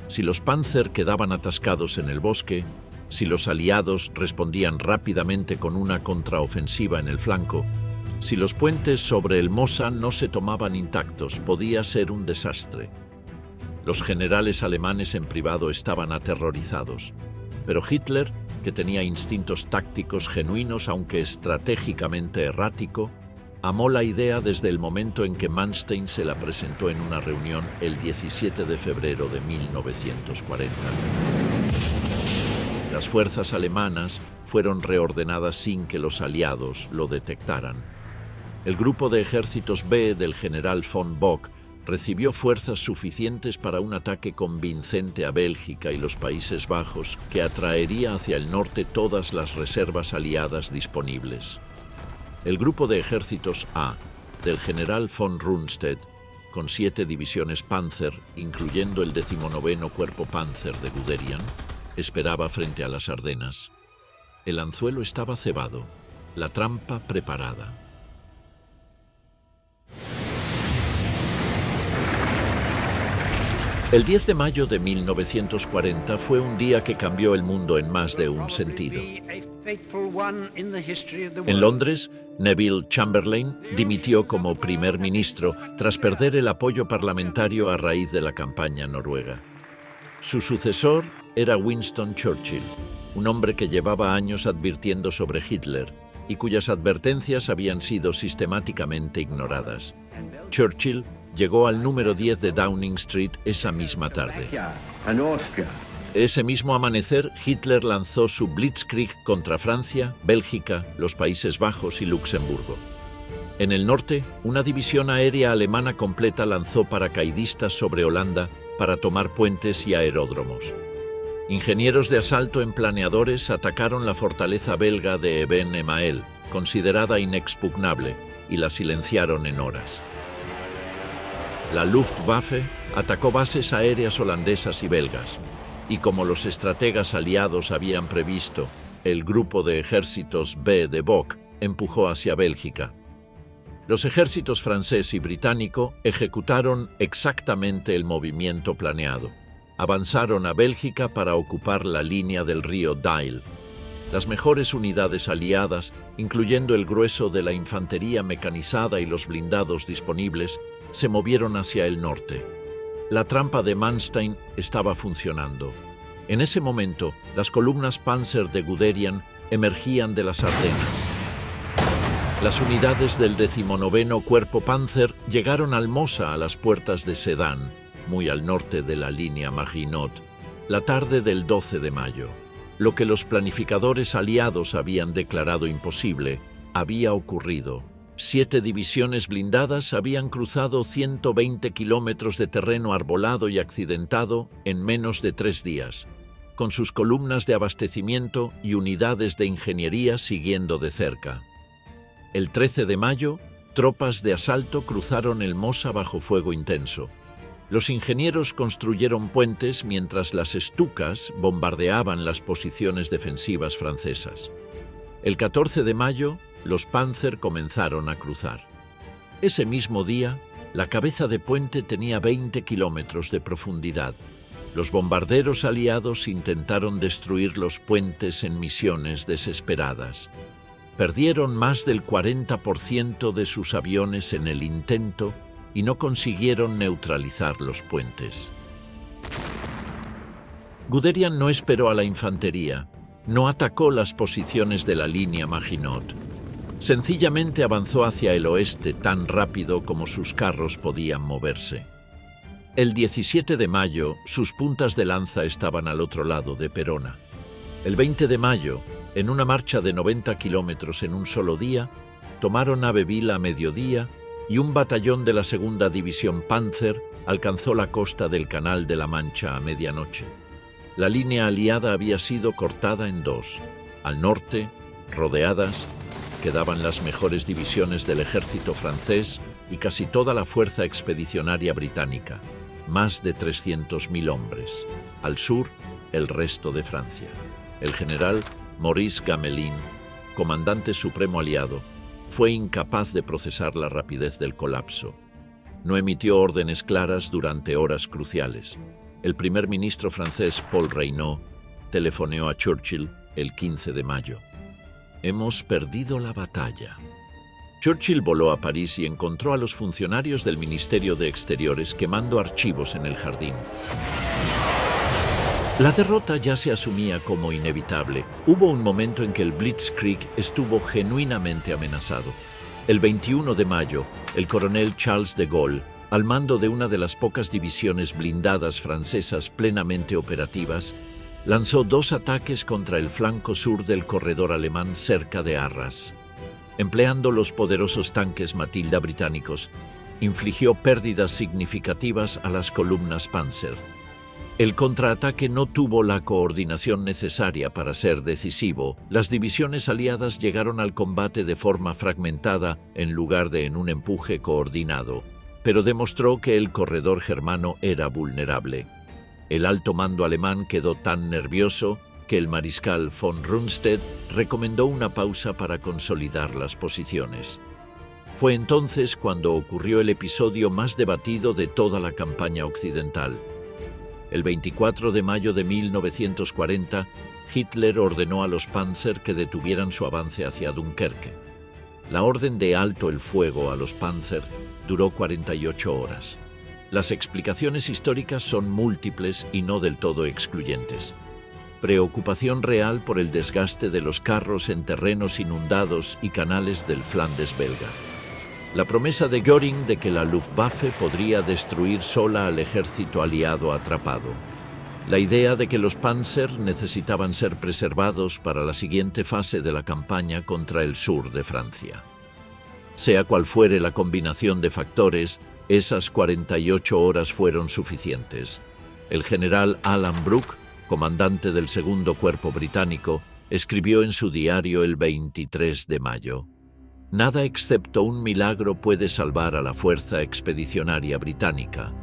Si los Panzer quedaban atascados en el bosque, si los aliados respondían rápidamente con una contraofensiva en el flanco, si los puentes sobre el Mosa no se tomaban intactos, podía ser un desastre. Los generales alemanes en privado estaban aterrorizados, pero Hitler, que tenía instintos tácticos genuinos aunque estratégicamente errático, amó la idea desde el momento en que Manstein se la presentó en una reunión el 17 de febrero de 1940. Las fuerzas alemanas fueron reordenadas sin que los aliados lo detectaran. El grupo de ejércitos B del general von Bock recibió fuerzas suficientes para un ataque convincente a Bélgica y los Países Bajos que atraería hacia el norte todas las reservas aliadas disponibles. El grupo de ejércitos A del general von Rundstedt, con 7 divisiones Panzer, incluyendo el 19º Cuerpo Panzer de Guderian, esperaba frente a las Ardenas. El anzuelo estaba cebado, la trampa preparada. El 10 de mayo de 1940 fue un día que cambió el mundo en más de un sentido. En Londres, Neville Chamberlain dimitió como primer ministro tras perder el apoyo parlamentario a raíz de la campaña noruega. Su sucesor era Winston Churchill, un hombre que llevaba años advirtiendo sobre Hitler y cuyas advertencias habían sido sistemáticamente ignoradas. Churchill llegó al número 10 de Downing Street esa misma tarde. Ese mismo amanecer, Hitler lanzó su Blitzkrieg contra Francia, Bélgica, los Países Bajos y Luxemburgo. En el norte, una división aérea alemana completa lanzó paracaidistas sobre Holanda para tomar puentes y aeródromos. Ingenieros de asalto en planeadores atacaron la fortaleza belga de Eben Emael, considerada inexpugnable, y la silenciaron en horas. La Luftwaffe atacó bases aéreas holandesas y belgas, y como los estrategas aliados habían previsto, el grupo de ejércitos B de Bock empujó hacia Bélgica. Los ejércitos francés y británico ejecutaron exactamente el movimiento planeado. Avanzaron a Bélgica para ocupar la línea del río Dyle. Las mejores unidades aliadas, incluyendo el grueso de la infantería mecanizada y los blindados disponibles, se movieron hacia el norte. La trampa de Manstein estaba funcionando. En ese momento, las columnas Panzer de Guderian emergían de las Ardenas. Las unidades del 19º Cuerpo Panzer llegaron al Mosa a las puertas de Sedan, muy al norte de la línea Maginot, la tarde del 12 de mayo. Lo que los planificadores aliados habían declarado imposible había ocurrido. 7 divisiones blindadas habían cruzado 120 kilómetros de terreno arbolado y accidentado en menos de 3 días, con sus columnas de abastecimiento y unidades de ingeniería siguiendo de cerca. El 13 de mayo, tropas de asalto cruzaron el Mosa bajo fuego intenso. Los ingenieros construyeron puentes mientras las Stukas bombardeaban las posiciones defensivas francesas. El 14 de mayo, los Panzer comenzaron a cruzar. Ese mismo día, la cabeza de puente tenía 20 kilómetros de profundidad. Los bombarderos aliados intentaron destruir los puentes en misiones desesperadas. Perdieron más del 40% de sus aviones en el intento y no consiguieron neutralizar los puentes. Guderian no esperó a la infantería, no atacó las posiciones de la línea Maginot. Sencillamente avanzó hacia el oeste tan rápido como sus carros podían moverse. El 17 de mayo, sus puntas de lanza estaban al otro lado de Perona. El 20 de mayo, en una marcha de 90 kilómetros en un solo día, tomaron Abbeville a mediodía y un batallón de la 2ª División Panzer alcanzó la costa del Canal de la Mancha a medianoche. La línea aliada había sido cortada en 2. Al norte, rodeadas, quedaban las mejores divisiones del ejército francés y casi toda la fuerza expedicionaria británica, más de 300.000 hombres. Al sur, el resto de Francia. El general Maurice Gamelin, comandante supremo aliado, fue incapaz de procesar la rapidez del colapso. No emitió órdenes claras durante horas cruciales. El primer ministro francés Paul Reynaud telefoneó a Churchill el 15 de mayo. Hemos perdido la batalla. Churchill voló a París y encontró a los funcionarios del Ministerio de Exteriores quemando archivos en el jardín. La derrota ya se asumía como inevitable. Hubo un momento en que el Blitzkrieg estuvo genuinamente amenazado. El 21 de mayo, el coronel Charles de Gaulle, al mando de una de las pocas divisiones blindadas francesas plenamente operativas, lanzó 2 ataques contra el flanco sur del corredor alemán cerca de Arras. Empleando los poderosos tanques Matilda británicos, infligió pérdidas significativas a las columnas Panzer. El contraataque no tuvo la coordinación necesaria para ser decisivo. Las divisiones aliadas llegaron al combate de forma fragmentada en lugar de en un empuje coordinado, pero demostró que el corredor germano era vulnerable. El alto mando alemán quedó tan nervioso que el mariscal von Rundstedt recomendó una pausa para consolidar las posiciones. Fue entonces cuando ocurrió el episodio más debatido de toda la campaña occidental. El 24 de mayo de 1940, Hitler ordenó a los Panzer que detuvieran su avance hacia Dunkerque. La orden de alto el fuego a los Panzer duró 48 horas. Las explicaciones históricas son múltiples y no del todo excluyentes. Preocupación real por el desgaste de los carros en terrenos inundados y canales del Flandes belga. La promesa de Göring de que la Luftwaffe podría destruir sola al ejército aliado atrapado. La idea de que los Panzer necesitaban ser preservados para la siguiente fase de la campaña contra el sur de Francia. Sea cual fuere la combinación de factores, esas 48 horas fueron suficientes. El general Alan Brooke, comandante del segundo cuerpo británico, escribió en su diario el 23 de mayo: «Nada excepto un milagro puede salvar a la fuerza expedicionaria británica».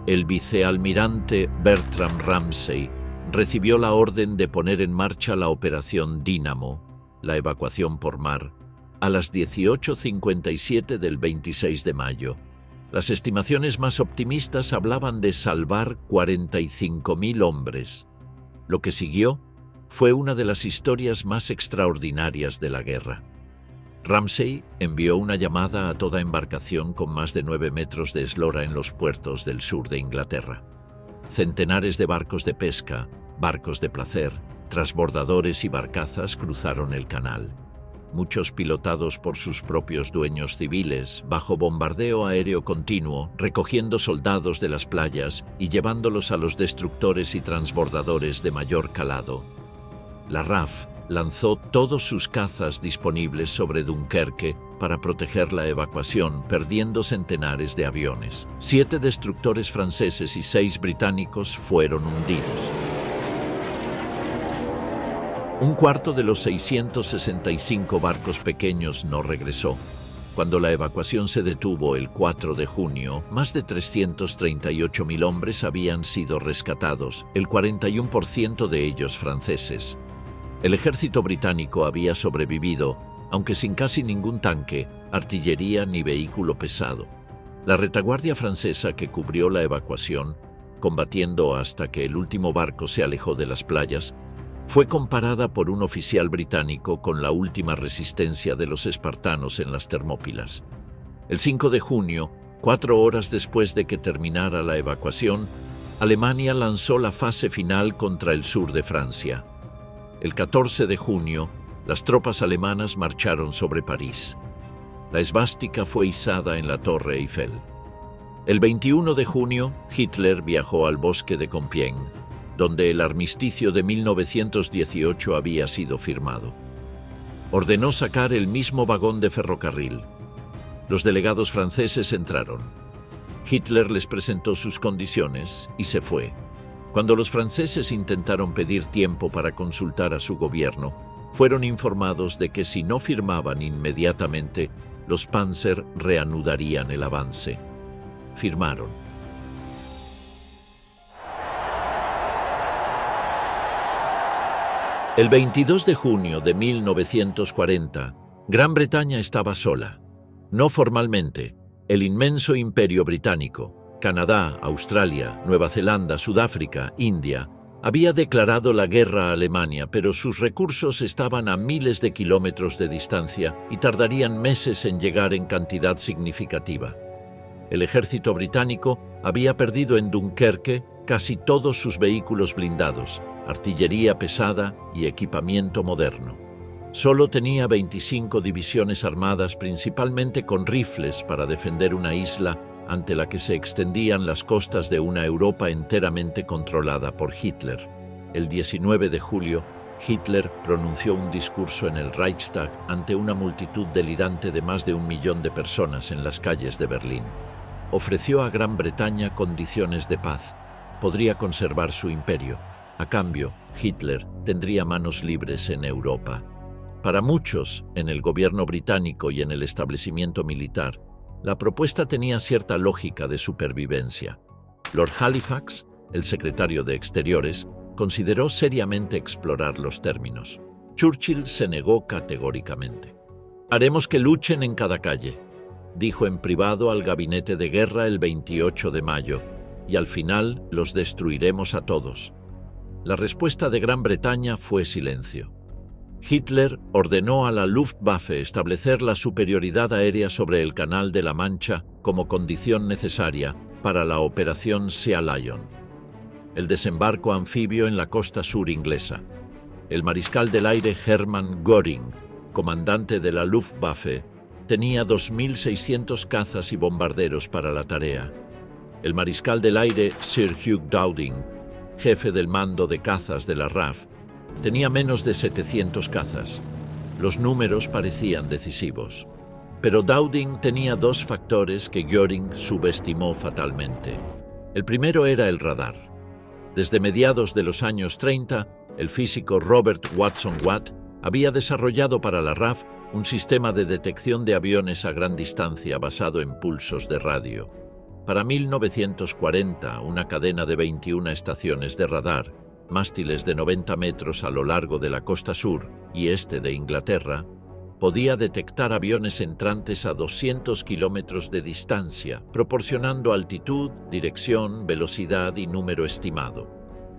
El vicealmirante Bertram Ramsay recibió la orden de poner en marcha la operación Dínamo, la evacuación por mar, a las 18:57 del 26 de mayo. Las estimaciones más optimistas hablaban de salvar 45.000 hombres. Lo que siguió fue una de las historias más extraordinarias de la guerra. Ramsay envió una llamada a toda embarcación con más de 9 metros de eslora en los puertos del sur de Inglaterra. Centenares de barcos de pesca, barcos de placer, transbordadores y barcazas cruzaron el canal. Muchos pilotados por sus propios dueños civiles, bajo bombardeo aéreo continuo, recogiendo soldados de las playas y llevándolos a los destructores y transbordadores de mayor calado. La RAF lanzó todos sus cazas disponibles sobre Dunkerque para proteger la evacuación, perdiendo centenares de aviones. 7 destructores franceses y 6 británicos fueron hundidos. Un cuarto de los 665 barcos pequeños no regresó. Cuando la evacuación se detuvo el 4 de junio, más de 338.000 hombres habían sido rescatados, el 41% de ellos franceses. El ejército británico había sobrevivido, aunque sin casi ningún tanque, artillería ni vehículo pesado. La retaguardia francesa que cubrió la evacuación, combatiendo hasta que el último barco se alejó de las playas, fue comparada por un oficial británico con la última resistencia de los espartanos en las Termópilas. El 5 de junio, 4 horas después de que terminara la evacuación, Alemania lanzó la fase final contra el sur de Francia. El 14 de junio, las tropas alemanas marcharon sobre París. La esvástica fue izada en la Torre Eiffel. El 21 de junio, Hitler viajó al bosque de Compiègne, donde el armisticio de 1918 había sido firmado. Ordenó sacar el mismo vagón de ferrocarril. Los delegados franceses entraron. Hitler les presentó sus condiciones y se fue. Cuando los franceses intentaron pedir tiempo para consultar a su gobierno, fueron informados de que si no firmaban inmediatamente, los Panzer reanudarían el avance. Firmaron. El 22 de junio de 1940, Gran Bretaña estaba sola. No formalmente, el inmenso imperio británico, Canadá, Australia, Nueva Zelanda, Sudáfrica, India, había declarado la guerra a Alemania, pero sus recursos estaban a miles de kilómetros de distancia y tardarían meses en llegar en cantidad significativa. El ejército británico había perdido en Dunkerque casi todos sus vehículos blindados, artillería pesada y equipamiento moderno. Solo tenía 25 divisiones armadas principalmente con rifles para defender una isla ante la que se extendían las costas de una Europa enteramente controlada por Hitler. El 19 de julio, Hitler pronunció un discurso en el Reichstag ante una multitud delirante de más de 1 millón de personas en las calles de Berlín. Ofreció a Gran Bretaña condiciones de paz. Podría conservar su imperio. A cambio, Hitler tendría manos libres en Europa. Para muchos, en el gobierno británico y en el establecimiento militar, la propuesta tenía cierta lógica de supervivencia. Lord Halifax, el secretario de Exteriores, consideró seriamente explorar los términos. Churchill se negó categóricamente. «Haremos que luchen en cada calle», dijo en privado al gabinete de guerra el 28 de mayo, «y al final los destruiremos a todos». La respuesta de Gran Bretaña fue silencio. Hitler ordenó a la Luftwaffe establecer la superioridad aérea sobre el Canal de la Mancha como condición necesaria para la Operación Sea Lion, el desembarco anfibio en la costa sur inglesa. El mariscal del aire Hermann Göring, comandante de la Luftwaffe, tenía 2.600 cazas y bombarderos para la tarea. El mariscal del aire Sir Hugh Dowding, jefe del mando de cazas de la RAF, tenía menos de 700 cazas. Los números parecían decisivos. Pero Dowding tenía dos factores que Göring subestimó fatalmente. El primero era el radar. Desde mediados de los años 30, el físico Robert Watson Watt había desarrollado para la RAF un sistema de detección de aviones a gran distancia basado en pulsos de radio. Para 1940, una cadena de 21 estaciones de radar, mástiles de 90 metros a lo largo de la costa sur y este de Inglaterra, podía detectar aviones entrantes a 200 kilómetros de distancia, proporcionando altitud, dirección, velocidad y número estimado.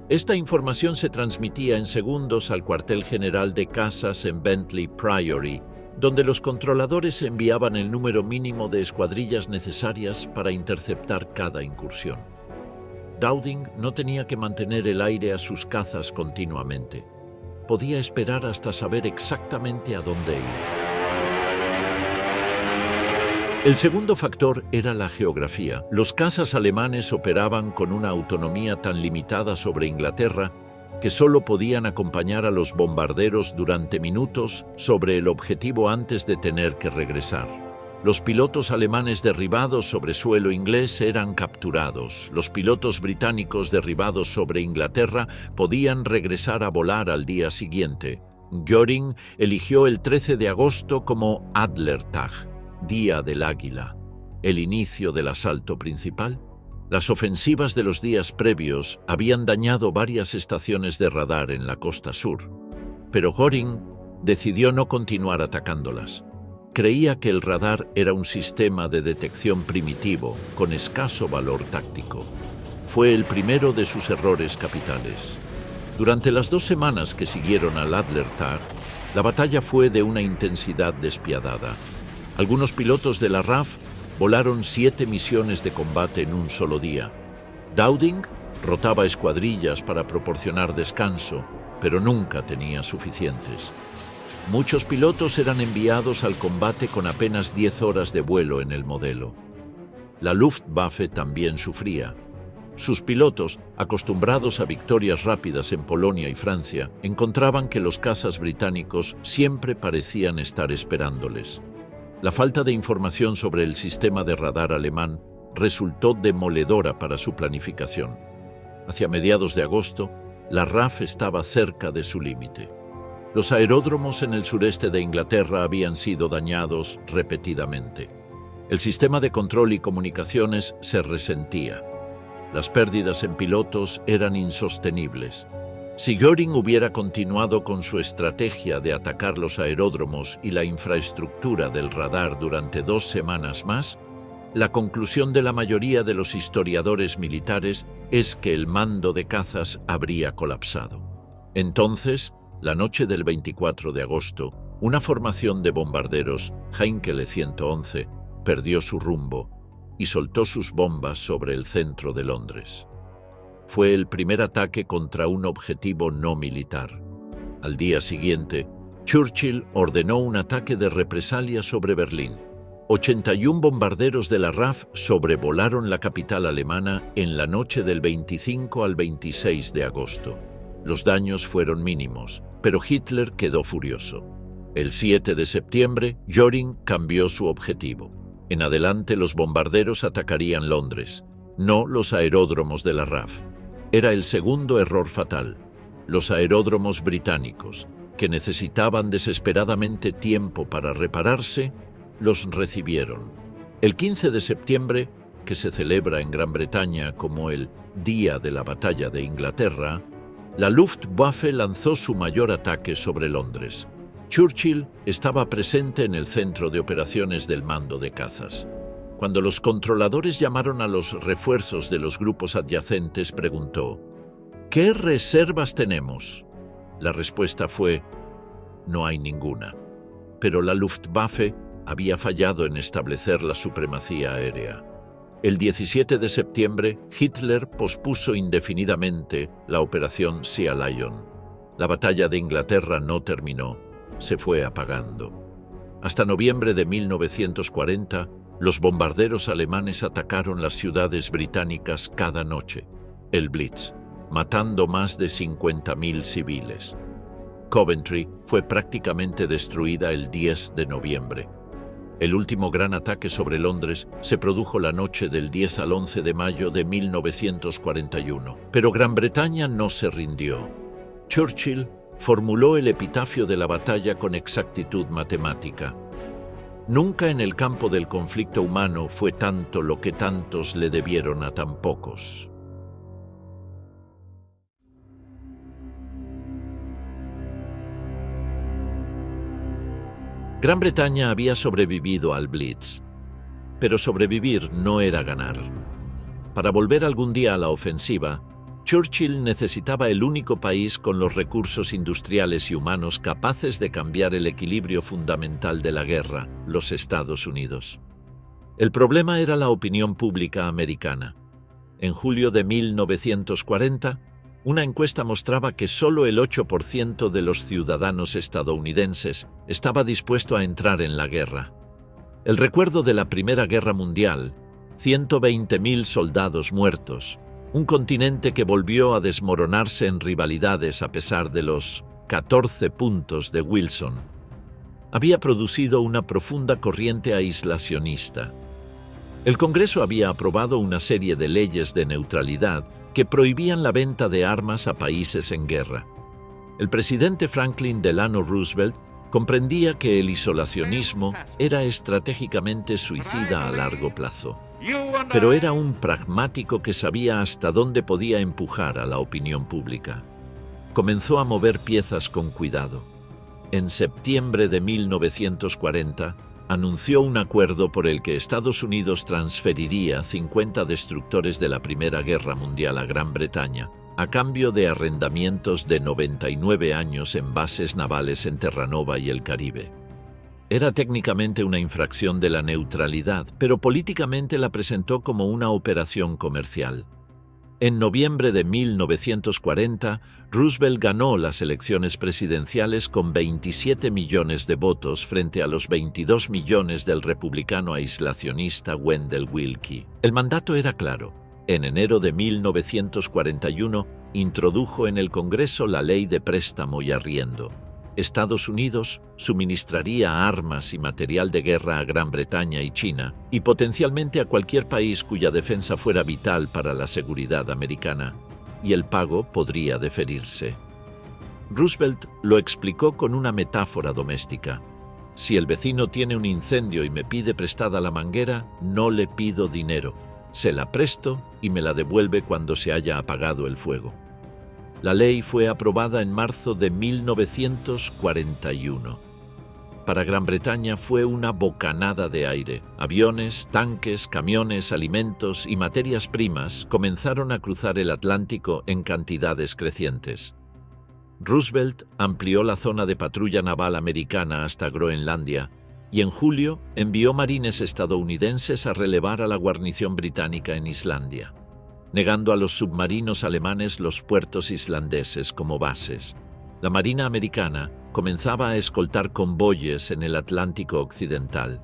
Esta información se transmitía en segundos al cuartel general de cazas en Bentley Priory, donde los controladores enviaban el número mínimo de escuadrillas necesarias para interceptar cada incursión. Dowding no tenía que mantener el aire a sus cazas continuamente. Podía esperar hasta saber exactamente a dónde ir. El segundo factor era la geografía. Los cazas alemanes operaban con una autonomía tan limitada sobre Inglaterra que solo podían acompañar a los bombarderos durante minutos sobre el objetivo antes de tener que regresar. Los pilotos alemanes derribados sobre suelo inglés eran capturados. Los pilotos británicos derribados sobre Inglaterra podían regresar a volar al día siguiente. Göring eligió el 13 de agosto como Adlertag, Día del Águila, el inicio del asalto principal. Las ofensivas de los días previos habían dañado varias estaciones de radar en la costa sur, pero Göring decidió no continuar atacándolas. Creía que el radar era un sistema de detección primitivo, con escaso valor táctico. Fue el primero de sus errores capitales. Durante las 2 semanas que siguieron al Adlertag, la batalla fue de una intensidad despiadada. Algunos pilotos de la RAF volaron 7 misiones de combate en un solo día. Dowding rotaba escuadrillas para proporcionar descanso, pero nunca tenía suficientes. Muchos pilotos eran enviados al combate con apenas 10 horas de vuelo en el modelo. La Luftwaffe también sufría. Sus pilotos, acostumbrados a victorias rápidas en Polonia y Francia, encontraban que los cazas británicos siempre parecían estar esperándoles. La falta de información sobre el sistema de radar alemán resultó demoledora para su planificación. Hacia mediados de agosto, la RAF estaba cerca de su límite. Los aeródromos en el sureste de Inglaterra habían sido dañados repetidamente. El sistema de control y comunicaciones se resentía. Las pérdidas en pilotos eran insostenibles. Si Göring hubiera continuado con su estrategia de atacar los aeródromos y la infraestructura del radar durante 2 semanas más, la conclusión de la mayoría de los historiadores militares es que el mando de cazas habría colapsado. Entonces, la noche del 24 de agosto, una formación de bombarderos, Heinkel 111, perdió su rumbo y soltó sus bombas sobre el centro de Londres. Fue el primer ataque contra un objetivo no militar. Al día siguiente, Churchill ordenó un ataque de represalia sobre Berlín. 81 bombarderos de la RAF sobrevolaron la capital alemana en la noche del 25 al 26 de agosto. Los daños fueron mínimos, pero Hitler quedó furioso. El 7 de septiembre, Göring cambió su objetivo. En adelante los bombarderos atacarían Londres, no los aeródromos de la RAF. Era el segundo error fatal. Los aeródromos británicos, que necesitaban desesperadamente tiempo para repararse, los recibieron. El 15 de septiembre, que se celebra en Gran Bretaña como el Día de la Batalla de Inglaterra, La Luftwaffe lanzó su mayor ataque sobre Londres. Churchill estaba presente en el centro de operaciones del mando de cazas. Cuando los controladores llamaron a los refuerzos de los grupos adyacentes, preguntó: ¿qué reservas tenemos? La respuesta fue: no hay ninguna. Pero la Luftwaffe había fallado en establecer la supremacía aérea. El 17 de septiembre, Hitler pospuso indefinidamente la operación Sea Lion. La batalla de Inglaterra no terminó, se fue apagando. Hasta noviembre de 1940, los bombarderos alemanes atacaron las ciudades británicas cada noche, el Blitz, matando más de 50.000 civiles. Coventry fue prácticamente destruida el 10 de noviembre. El último gran ataque sobre Londres se produjo la noche del 10 al 11 de mayo de 1941, pero Gran Bretaña no se rindió. Churchill formuló el epitafio de la batalla con exactitud matemática: nunca en el campo del conflicto humano fue tanto lo que tantos le debieron a tan pocos. Gran Bretaña había sobrevivido al Blitz, pero sobrevivir no era ganar. Para volver algún día a la ofensiva, Churchill necesitaba el único país con los recursos industriales y humanos capaces de cambiar el equilibrio fundamental de la guerra, los Estados Unidos. El problema era la opinión pública americana. En julio de 1940, una encuesta mostraba que solo el 8% de los ciudadanos estadounidenses estaba dispuesto a entrar en la guerra. El recuerdo de la Primera Guerra Mundial, 120.000 soldados muertos, un continente que volvió a desmoronarse en rivalidades a pesar de los 14 puntos de Wilson, había producido una profunda corriente aislacionista. El Congreso había aprobado una serie de leyes de neutralidad que prohibían la venta de armas a países en guerra. El presidente Franklin Delano Roosevelt comprendía que el isolacionismo era estratégicamente suicida a largo plazo, pero era un pragmático que sabía hasta dónde podía empujar a la opinión pública. Comenzó a mover piezas con cuidado. En septiembre de 1940, anunció un acuerdo por el que Estados Unidos transferiría 50 destructores de la Primera Guerra Mundial a Gran Bretaña, a cambio de arrendamientos de 99 años en bases navales en Terranova y el Caribe. Era técnicamente una infracción de la neutralidad, pero políticamente la presentó como una operación comercial. En noviembre de 1940, Roosevelt ganó las elecciones presidenciales con 27 millones de votos frente a los 22 millones del republicano aislacionista Wendell Willkie. El mandato era claro. En enero de 1941, introdujo en el Congreso la Ley de Préstamo y Arriendo. Estados Unidos suministraría armas y material de guerra a Gran Bretaña y China, y potencialmente a cualquier país cuya defensa fuera vital para la seguridad americana, y el pago podría deferirse. Roosevelt lo explicó con una metáfora doméstica: si el vecino tiene un incendio y me pide prestada la manguera, no le pido dinero, se la presto y me la devuelve cuando se haya apagado el fuego. La ley fue aprobada en marzo de 1941. Para Gran Bretaña fue una bocanada de aire. Aviones, tanques, camiones, alimentos y materias primas comenzaron a cruzar el Atlántico en cantidades crecientes. Roosevelt amplió la zona de patrulla naval americana hasta Groenlandia y en julio envió marines estadounidenses a relevar a la guarnición británica en Islandia, negando a los submarinos alemanes los puertos islandeses como bases. La Marina americana comenzaba a escoltar convoyes en el Atlántico Occidental.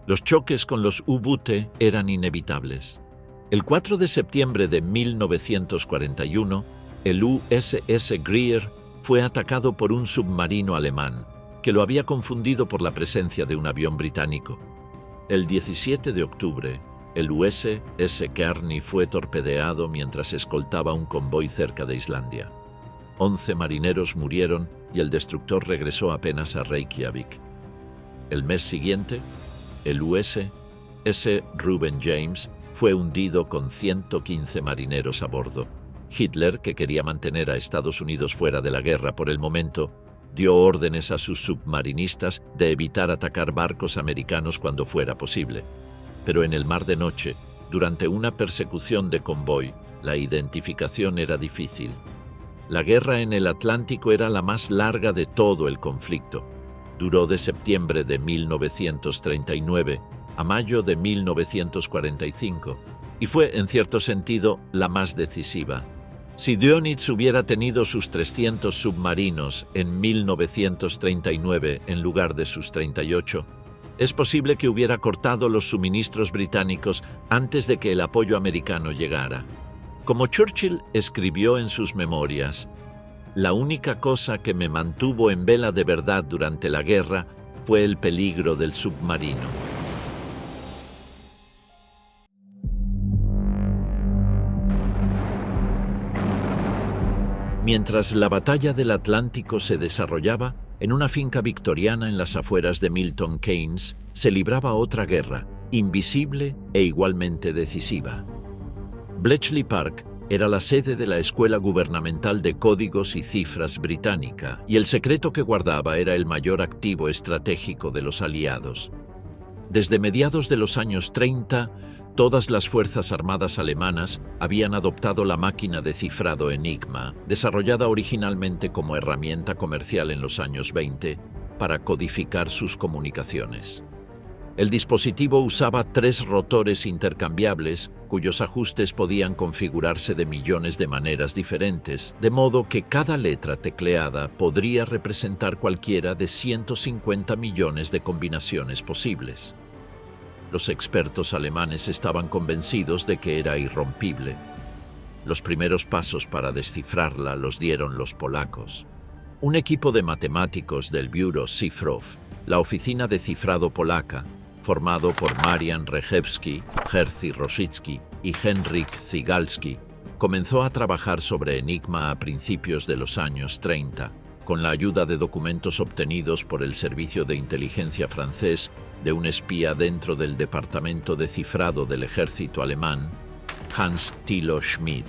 Los choques con los U-Boote eran inevitables. El 4 de septiembre de 1941, el USS Greer fue atacado por un submarino alemán, que lo había confundido por la presencia de un avión británico. El 17 de octubre, el USS Kearney fue torpedeado mientras escoltaba un convoy cerca de Islandia. 11 marineros murieron y el destructor regresó apenas a Reykjavik. El mes siguiente, el USS Reuben James fue hundido con 115 marineros a bordo. Hitler, que quería mantener a Estados Unidos fuera de la guerra por el momento, dio órdenes a sus submarinistas de evitar atacar barcos americanos cuando fuera posible. Pero en el mar de noche, durante una persecución de convoy, la identificación era difícil. La guerra en el Atlántico era la más larga de todo el conflicto. Duró de septiembre de 1939 a mayo de 1945 y fue, en cierto sentido, la más decisiva. Si Dönitz hubiera tenido sus 300 submarinos en 1939 en lugar de sus 38, es posible que hubiera cortado los suministros británicos antes de que el apoyo americano llegara. Como Churchill escribió en sus memorias, la única cosa que me mantuvo en vela de verdad durante la guerra fue el peligro del submarino. Mientras la batalla del Atlántico se desarrollaba, en una finca victoriana en las afueras de Milton Keynes, se libraba otra guerra, invisible e igualmente decisiva. Bletchley Park era la sede de la Escuela Gubernamental de Códigos y Cifras británica, y el secreto que guardaba era el mayor activo estratégico de los aliados. Desde mediados de los años 30, todas las fuerzas armadas alemanas habían adoptado la máquina de cifrado Enigma, desarrollada originalmente como herramienta comercial en los años 20, para codificar sus comunicaciones. El dispositivo usaba 3 rotores intercambiables, cuyos ajustes podían configurarse de millones de maneras diferentes, de modo que cada letra tecleada podría representar cualquiera de 150 millones de combinaciones posibles. Los expertos alemanes estaban convencidos de que era irrompible. Los primeros pasos para descifrarla los dieron los polacos. Un equipo de matemáticos del Biuro Cyfrow, la oficina de cifrado polaca, formado por Marian Rejewski, Jerzy Rosicki y Henryk Zygalski, comenzó a trabajar sobre Enigma a principios de los años 30, con la ayuda de documentos obtenidos por el servicio de inteligencia francés de un espía dentro del departamento de cifrado del ejército alemán, Hans Thilo Schmidt,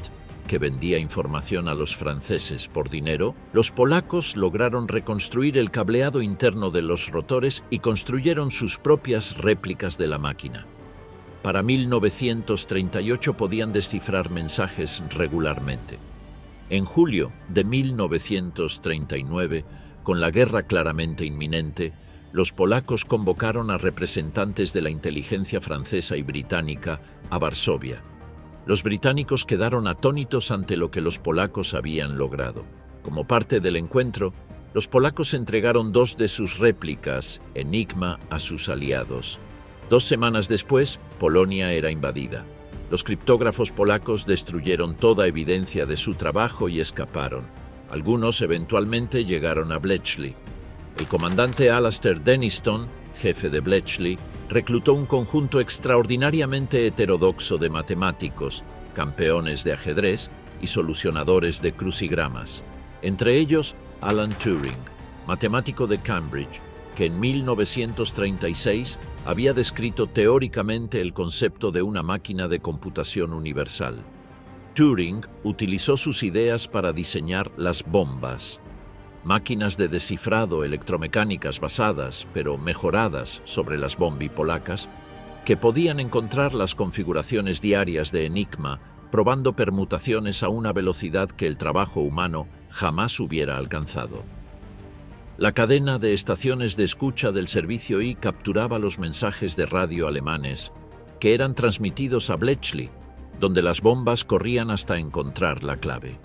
que vendía información a los franceses por dinero. Los polacos lograron reconstruir el cableado interno de los rotores y construyeron sus propias réplicas de la máquina. Para 1938 podían descifrar mensajes regularmente. En julio de 1939, con la guerra claramente inminente, los polacos convocaron a representantes de la inteligencia francesa y británica a Varsovia. Los británicos quedaron atónitos ante lo que los polacos habían logrado. Como parte del encuentro, los polacos entregaron 2 de sus réplicas, Enigma, a sus aliados. 2 semanas después, Polonia era invadida. Los criptógrafos polacos destruyeron toda evidencia de su trabajo y escaparon. Algunos eventualmente llegaron a Bletchley. El comandante Alastair Denniston, jefe de Bletchley, reclutó un conjunto extraordinariamente heterodoxo de matemáticos, campeones de ajedrez y solucionadores de crucigramas. Entre ellos, Alan Turing, matemático de Cambridge, que en 1936 había descrito teóricamente el concepto de una máquina de computación universal. Turing utilizó sus ideas para diseñar las bombas, máquinas de descifrado electromecánicas basadas, pero mejoradas sobre las bombi polacas, que podían encontrar las configuraciones diarias de Enigma, probando permutaciones a una velocidad que el trabajo humano jamás hubiera alcanzado. La cadena de estaciones de escucha del servicio I capturaba los mensajes de radio alemanes, que eran transmitidos a Bletchley, donde las bombas corrían hasta encontrar la clave.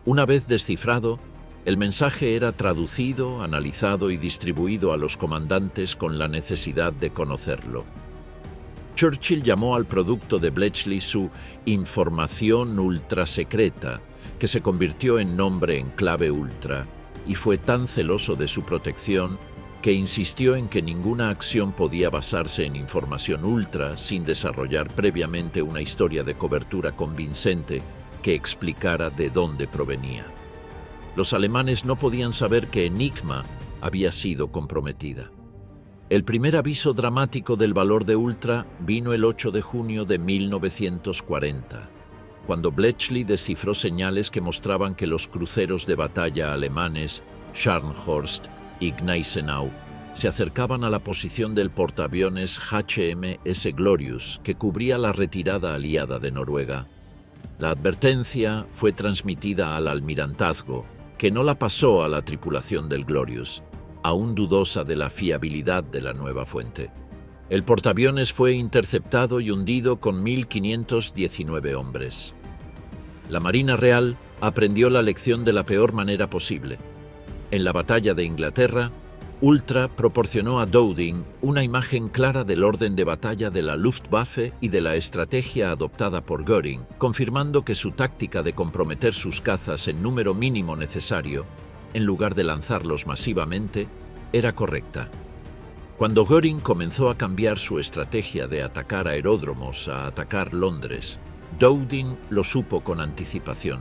Una vez descifrado, el mensaje era traducido, analizado y distribuido a los comandantes con la necesidad de conocerlo. Churchill llamó al producto de Bletchley su información ultrasecreta, que se convirtió en nombre en clave ultra, y fue tan celoso de su protección que insistió en que ninguna acción podía basarse en información ultra sin desarrollar previamente una historia de cobertura convincente que explicara de dónde provenía. Los alemanes no podían saber que Enigma había sido comprometida. El primer aviso dramático del valor de ultra vino el 8 de junio de 1940, cuando Bletchley descifró señales que mostraban que los cruceros de batalla alemanes Scharnhorst y Gneisenau se acercaban a la posición del portaaviones HMS Glorious, que cubría la retirada aliada de Noruega. La advertencia fue transmitida al almirantazgo, que no la pasó a la tripulación del Glorious, aún dudosa de la fiabilidad de la nueva fuente. El portaaviones fue interceptado y hundido con 1.519 hombres. La Marina Real aprendió la lección de la peor manera posible. En la batalla de Inglaterra, Ultra proporcionó a Dowding una imagen clara del orden de batalla de la Luftwaffe y de la estrategia adoptada por Göring, confirmando que su táctica de comprometer sus cazas en número mínimo necesario, en lugar de lanzarlos masivamente, era correcta. Cuando Göring comenzó a cambiar su estrategia de atacar aeródromos a atacar Londres, Dowding lo supo con anticipación.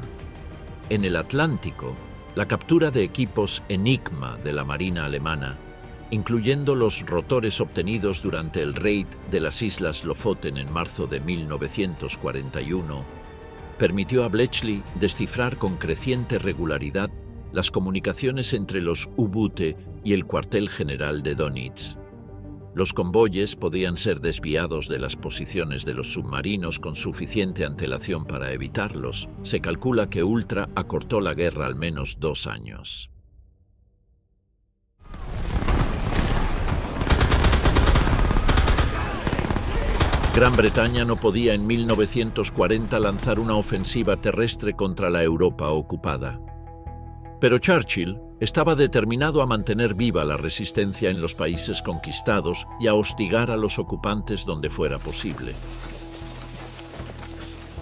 En el Atlántico, la captura de equipos Enigma de la Marina alemana, incluyendo los rotores obtenidos durante el raid de las Islas Lofoten en marzo de 1941, permitió a Bletchley descifrar con creciente regularidad las comunicaciones entre los U-Boote y el cuartel general de Donitz. Los convoyes podían ser desviados de las posiciones de los submarinos con suficiente antelación para evitarlos. Se calcula que Ultra acortó la guerra al menos 2 años. Gran Bretaña no podía en 1940 lanzar una ofensiva terrestre contra la Europa ocupada. Pero Churchill estaba determinado a mantener viva la resistencia en los países conquistados y a hostigar a los ocupantes donde fuera posible.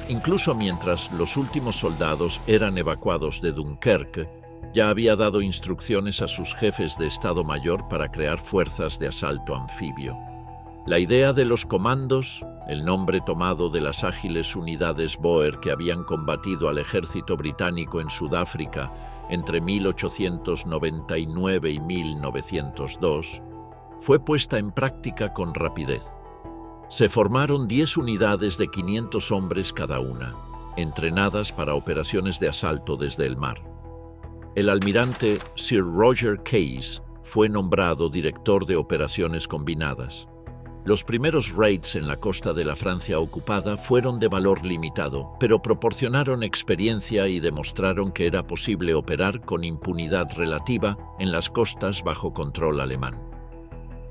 Incluso mientras los últimos soldados eran evacuados de Dunkerque, ya había dado instrucciones a sus jefes de Estado Mayor para crear fuerzas de asalto anfibio. La idea de los comandos, el nombre tomado de las ágiles unidades Boer que habían combatido al ejército británico en Sudáfrica entre 1899 y 1902, fue puesta en práctica con rapidez. Se formaron 10 unidades de 500 hombres cada una, entrenadas para operaciones de asalto desde el mar. El almirante Sir Roger Case fue nombrado director de operaciones combinadas. Los primeros raids en la costa de la Francia ocupada fueron de valor limitado, pero proporcionaron experiencia y demostraron que era posible operar con impunidad relativa en las costas bajo control alemán.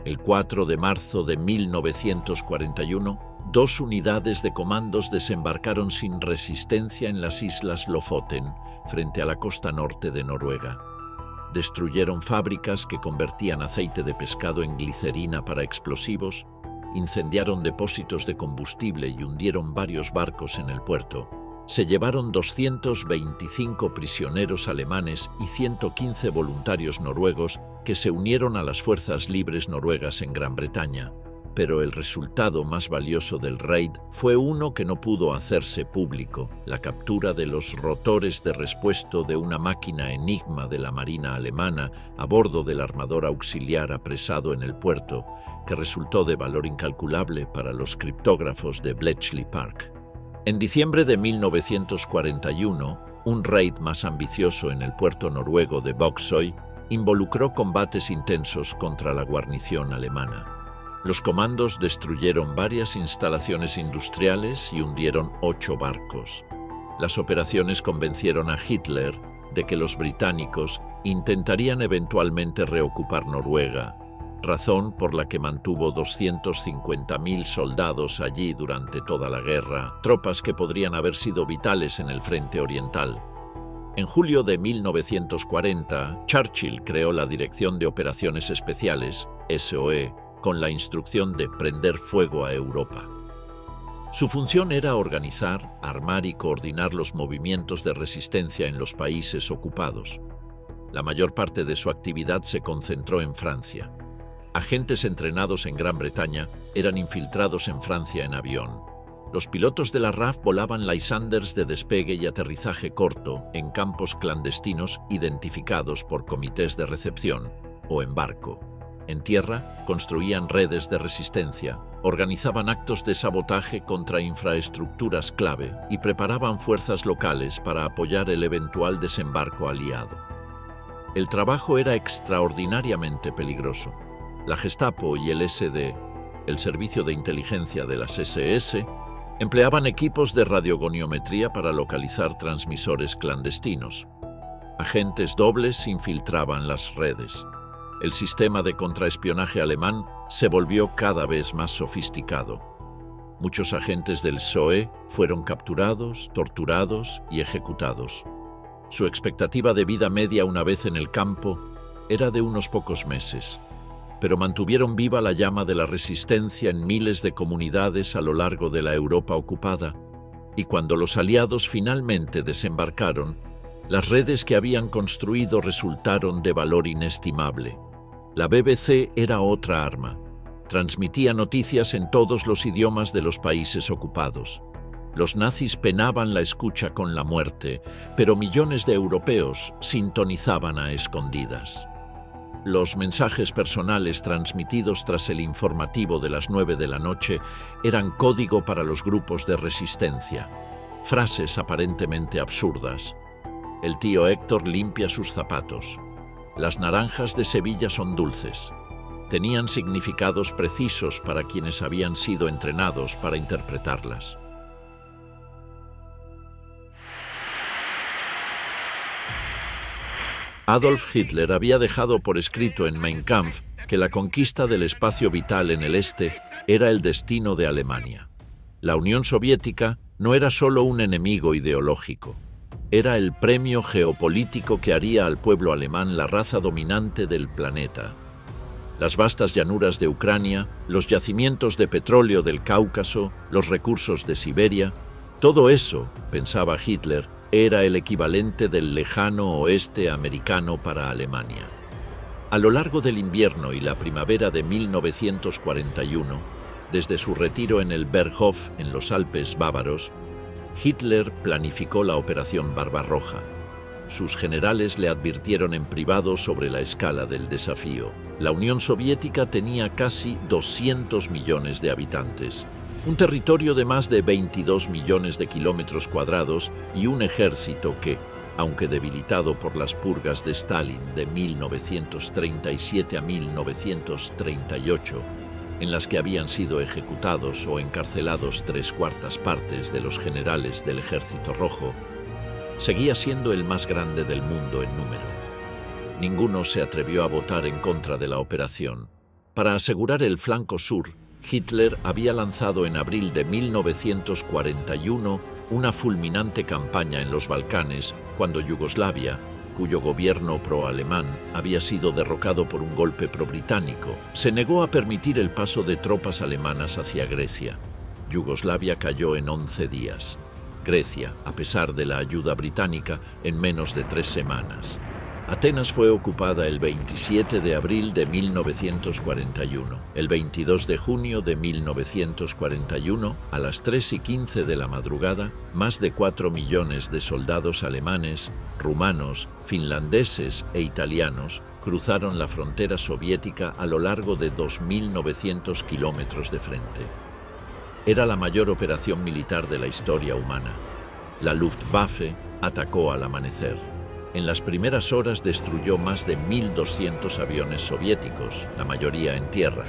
El 4 de marzo de 1941, 2 unidades de comandos desembarcaron sin resistencia en las Islas Lofoten, frente a la costa norte de Noruega. Destruyeron fábricas que convertían aceite de pescado en glicerina para explosivos, incendiaron depósitos de combustible y hundieron varios barcos en el puerto. Se llevaron 225 prisioneros alemanes y 115 voluntarios noruegos que se unieron a las fuerzas libres noruegas en Gran Bretaña. Pero el resultado más valioso del raid fue uno que no pudo hacerse público: la captura de los rotores de repuesto de una máquina Enigma de la Marina alemana a bordo del armador auxiliar apresado en el puerto, que resultó de valor incalculable para los criptógrafos de Bletchley Park. En diciembre de 1941, un raid más ambicioso en el puerto noruego de Boksoy involucró combates intensos contra la guarnición alemana. Los comandos destruyeron varias instalaciones industriales y hundieron 8 barcos. Las operaciones convencieron a Hitler de que los británicos intentarían eventualmente reocupar Noruega, razón por la que mantuvo 250.000 soldados allí durante toda la guerra, tropas que podrían haber sido vitales en el frente oriental. En julio de 1940, Churchill creó la Dirección de Operaciones Especiales, SOE, con la instrucción de prender fuego a Europa. Su función era organizar, armar y coordinar los movimientos de resistencia en los países ocupados. La mayor parte de su actividad se concentró en Francia. Agentes entrenados en Gran Bretaña eran infiltrados en Francia en avión. Los pilotos de la RAF volaban Lysanders de despegue y aterrizaje corto en campos clandestinos identificados por comités de recepción o en barco. En tierra construían redes de resistencia, organizaban actos de sabotaje contra infraestructuras clave y preparaban fuerzas locales para apoyar el eventual desembarco aliado. El trabajo era extraordinariamente peligroso. La Gestapo y el SD, el servicio de inteligencia de las SS, empleaban equipos de radiogoniometría para localizar transmisores clandestinos. Agentes dobles infiltraban las redes. El sistema de contraespionaje alemán se volvió cada vez más sofisticado. Muchos agentes del PSOE fueron capturados, torturados y ejecutados. Su expectativa de vida media una vez en el campo era de unos pocos meses, pero mantuvieron viva la llama de la resistencia en miles de comunidades a lo largo de la Europa ocupada, y cuando los aliados finalmente desembarcaron, las redes que habían construido resultaron de valor inestimable. La BBC era otra arma. Transmitía noticias en todos los idiomas de los países ocupados. Los nazis penaban la escucha con la muerte, pero millones de europeos sintonizaban a escondidas. Los mensajes personales transmitidos tras el informativo de las 9 de la noche eran código para los grupos de resistencia. Frases aparentemente absurdas. El tío Héctor limpia sus zapatos. Las naranjas de Sevilla son dulces. Tenían significados precisos para quienes habían sido entrenados para interpretarlas. Adolf Hitler había dejado por escrito en Mein Kampf que la conquista del espacio vital en el este era el destino de Alemania. La Unión Soviética no era solo un enemigo ideológico, era el premio geopolítico que haría al pueblo alemán la raza dominante del planeta. Las vastas llanuras de Ucrania, los yacimientos de petróleo del Cáucaso, los recursos de Siberia, todo eso, pensaba Hitler, era el equivalente del lejano oeste americano para Alemania. A lo largo del invierno y la primavera de 1941, desde su retiro en el Berghof, en los Alpes bávaros, Hitler planificó la Operación Barbarroja. Sus generales le advirtieron en privado sobre la escala del desafío. La Unión Soviética tenía casi 200 millones de habitantes, un territorio de más de 22 millones de kilómetros cuadrados y un ejército que, aunque debilitado por las purgas de Stalin de 1937 a 1938, en las que habían sido ejecutados o encarcelados 3/4 partes de los generales del Ejército Rojo, seguía siendo el más grande del mundo en número. Ninguno se atrevió a votar en contra de la operación. Para asegurar el flanco sur, Hitler había lanzado en abril de 1941 una fulminante campaña en los Balcanes cuando Yugoslavia, cuyo gobierno pro-alemán había sido derrocado por un golpe pro-británico, se negó a permitir el paso de tropas alemanas hacia Grecia. Yugoslavia cayó en 11 días. Grecia, a pesar de la ayuda británica, en menos de 3 semanas. Atenas fue ocupada el 27 de abril de 1941. El 22 de junio de 1941, a las 3:15 de la madrugada, más de 4 millones de soldados alemanes, rumanos, finlandeses e italianos cruzaron la frontera soviética a lo largo de 2.900 kilómetros de frente. Era la mayor operación militar de la historia humana. La Luftwaffe atacó al amanecer. En las primeras horas destruyó más de 1.200 aviones soviéticos, la mayoría en tierra.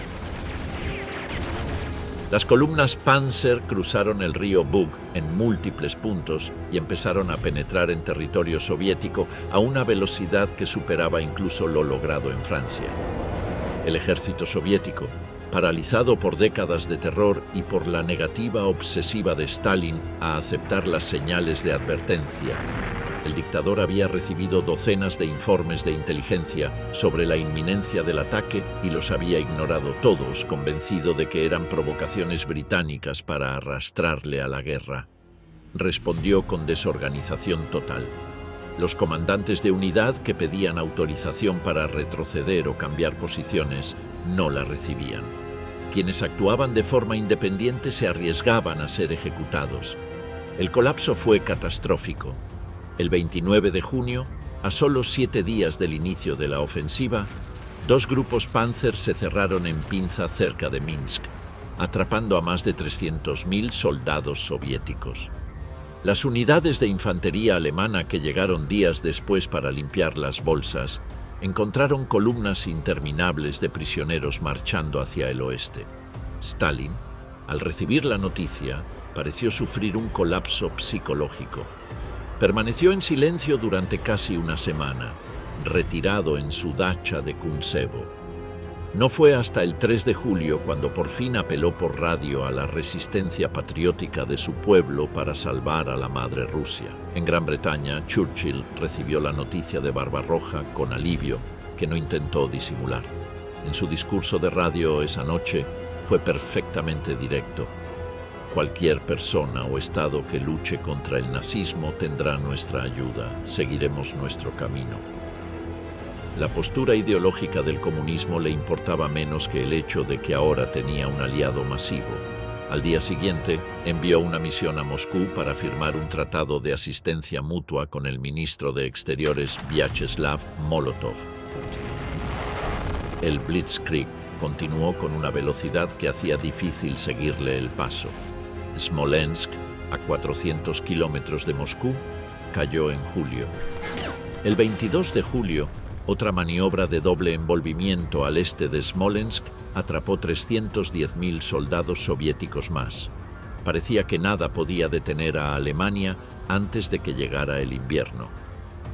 Las columnas Panzer cruzaron el río Bug en múltiples puntos y empezaron a penetrar en territorio soviético a una velocidad que superaba incluso lo logrado en Francia. El ejército soviético, paralizado por décadas de terror y por la negativa obsesiva de Stalin a aceptar las señales de advertencia, el dictador había recibido docenas de informes de inteligencia sobre la inminencia del ataque y los había ignorado todos, convencido de que eran provocaciones británicas para arrastrarle a la guerra. Respondió con desorganización total. Los comandantes de unidad que pedían autorización para retroceder o cambiar posiciones no la recibían. Quienes actuaban de forma independiente se arriesgaban a ser ejecutados. El colapso fue catastrófico. El 29 de junio, a solo 7 días del inicio de la ofensiva, 2 grupos Panzer se cerraron en pinza cerca de Minsk. atrapando a más de 300.000 soldados soviéticos. Las unidades de infantería alemana que llegaron días después para limpiar las bolsas encontraron columnas interminables de prisioneros marchando hacia el oeste. Stalin, al recibir la noticia, pareció sufrir un colapso psicológico. Permaneció en silencio durante casi una semana, retirado en su dacha de Kuntsevo. No fue hasta el 3 de julio cuando por fin apeló por radio a la resistencia patriótica de su pueblo para salvar a la madre Rusia. En Gran Bretaña, Churchill recibió la noticia de Barbarroja con alivio, que no intentó disimular. En su discurso de radio esa noche fue perfectamente directo. Cualquier persona o Estado que luche contra el nazismo tendrá nuestra ayuda. Seguiremos nuestro camino. La postura ideológica del comunismo le importaba menos que el hecho de que ahora tenía un aliado masivo. Al día siguiente, envió una misión a Moscú para firmar un tratado de asistencia mutua con el ministro de Exteriores Vyacheslav Molotov. El Blitzkrieg continuó con una velocidad que hacía difícil seguirle el paso. Smolensk, a 400 kilómetros de Moscú, cayó en julio. El 22 de julio, otra maniobra de doble envolvimiento al este de Smolensk atrapó 310.000 soldados soviéticos más. Parecía que nada podía detener a Alemania antes de que llegara el invierno.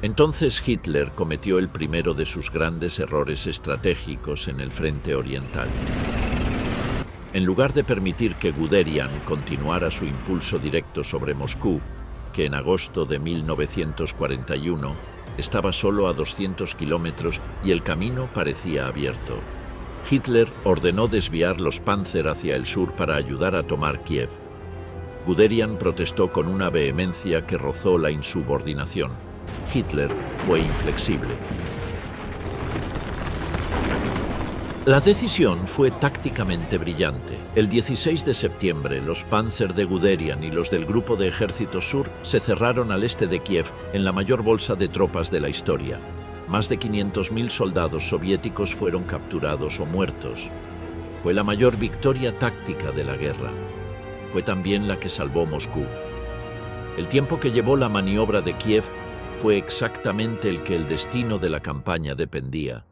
Entonces Hitler cometió el primero de sus grandes errores estratégicos en el frente oriental. En lugar de permitir que Guderian continuara su impulso directo sobre Moscú, que en agosto de 1941 estaba solo a 200 kilómetros y el camino parecía abierto, Hitler ordenó desviar los Panzer hacia el sur para ayudar a tomar Kiev. Guderian protestó con una vehemencia que rozó la insubordinación. Hitler fue inflexible. La decisión fue tácticamente brillante. El 16 de septiembre, los Panzer de Guderian y los del Grupo de Ejército Sur se cerraron al este de Kiev en la mayor bolsa de tropas de la historia. Más de 500.000 soldados soviéticos fueron capturados o muertos. Fue la mayor victoria táctica de la guerra. Fue también la que salvó Moscú. El tiempo que llevó la maniobra de Kiev fue exactamente el que el destino de la campaña dependía.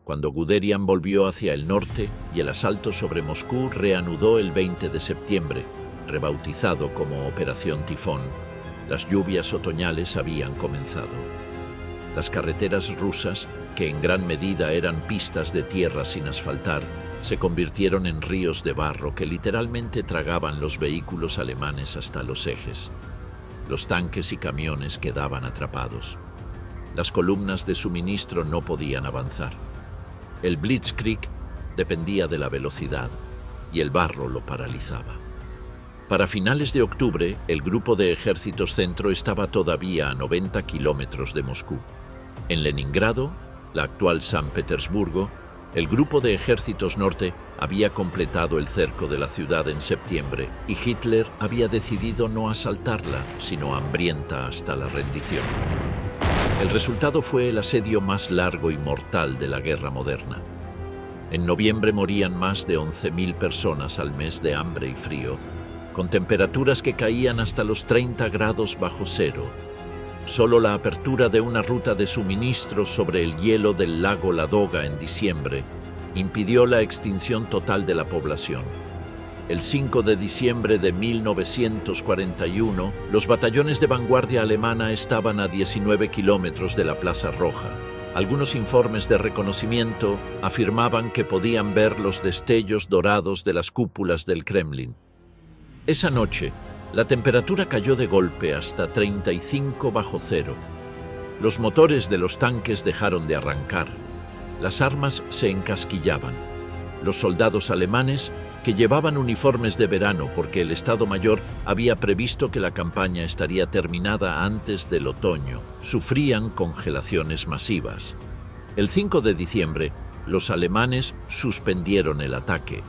Cuando Guderian volvió hacia el norte y el asalto sobre Moscú reanudó el 20 de septiembre, rebautizado como Operación Tifón, las lluvias otoñales habían comenzado. Las carreteras rusas, que en gran medida eran pistas de tierra sin asfaltar, se convirtieron en ríos de barro que literalmente tragaban los vehículos alemanes hasta los ejes. Los tanques y camiones quedaban atrapados. Las columnas de suministro no podían avanzar. El Blitzkrieg dependía de la velocidad y el barro lo paralizaba. Para finales de octubre, el Grupo de Ejércitos Centro estaba todavía a 90 kilómetros de Moscú. En Leningrado, la actual San Petersburgo, el Grupo de Ejércitos Norte había completado el cerco de la ciudad en septiembre y Hitler había decidido no asaltarla, sino hambrienta hasta la rendición. El resultado fue el asedio más largo y mortal de la guerra moderna. En noviembre morían más de 11.000 personas al mes de hambre y frío, con temperaturas que caían hasta los 30 grados bajo cero. Solo la apertura de una ruta de suministro sobre el hielo del lago Ladoga en diciembre impidió la extinción total de la población. El 5 de diciembre de 1941, los batallones de vanguardia alemana estaban a 19 kilómetros de la Plaza Roja. Algunos informes de reconocimiento afirmaban que podían ver los destellos dorados de las cúpulas del Kremlin. Esa noche, la temperatura cayó de golpe hasta 35 bajo cero. Los motores de los tanques dejaron de arrancar. Las armas se encasquillaban. Los soldados alemanes, que llevaban uniformes de verano porque el Estado Mayor había previsto que la campaña estaría terminada antes del otoño, sufrían congelaciones masivas. El 5 de diciembre, los alemanes suspendieron el ataque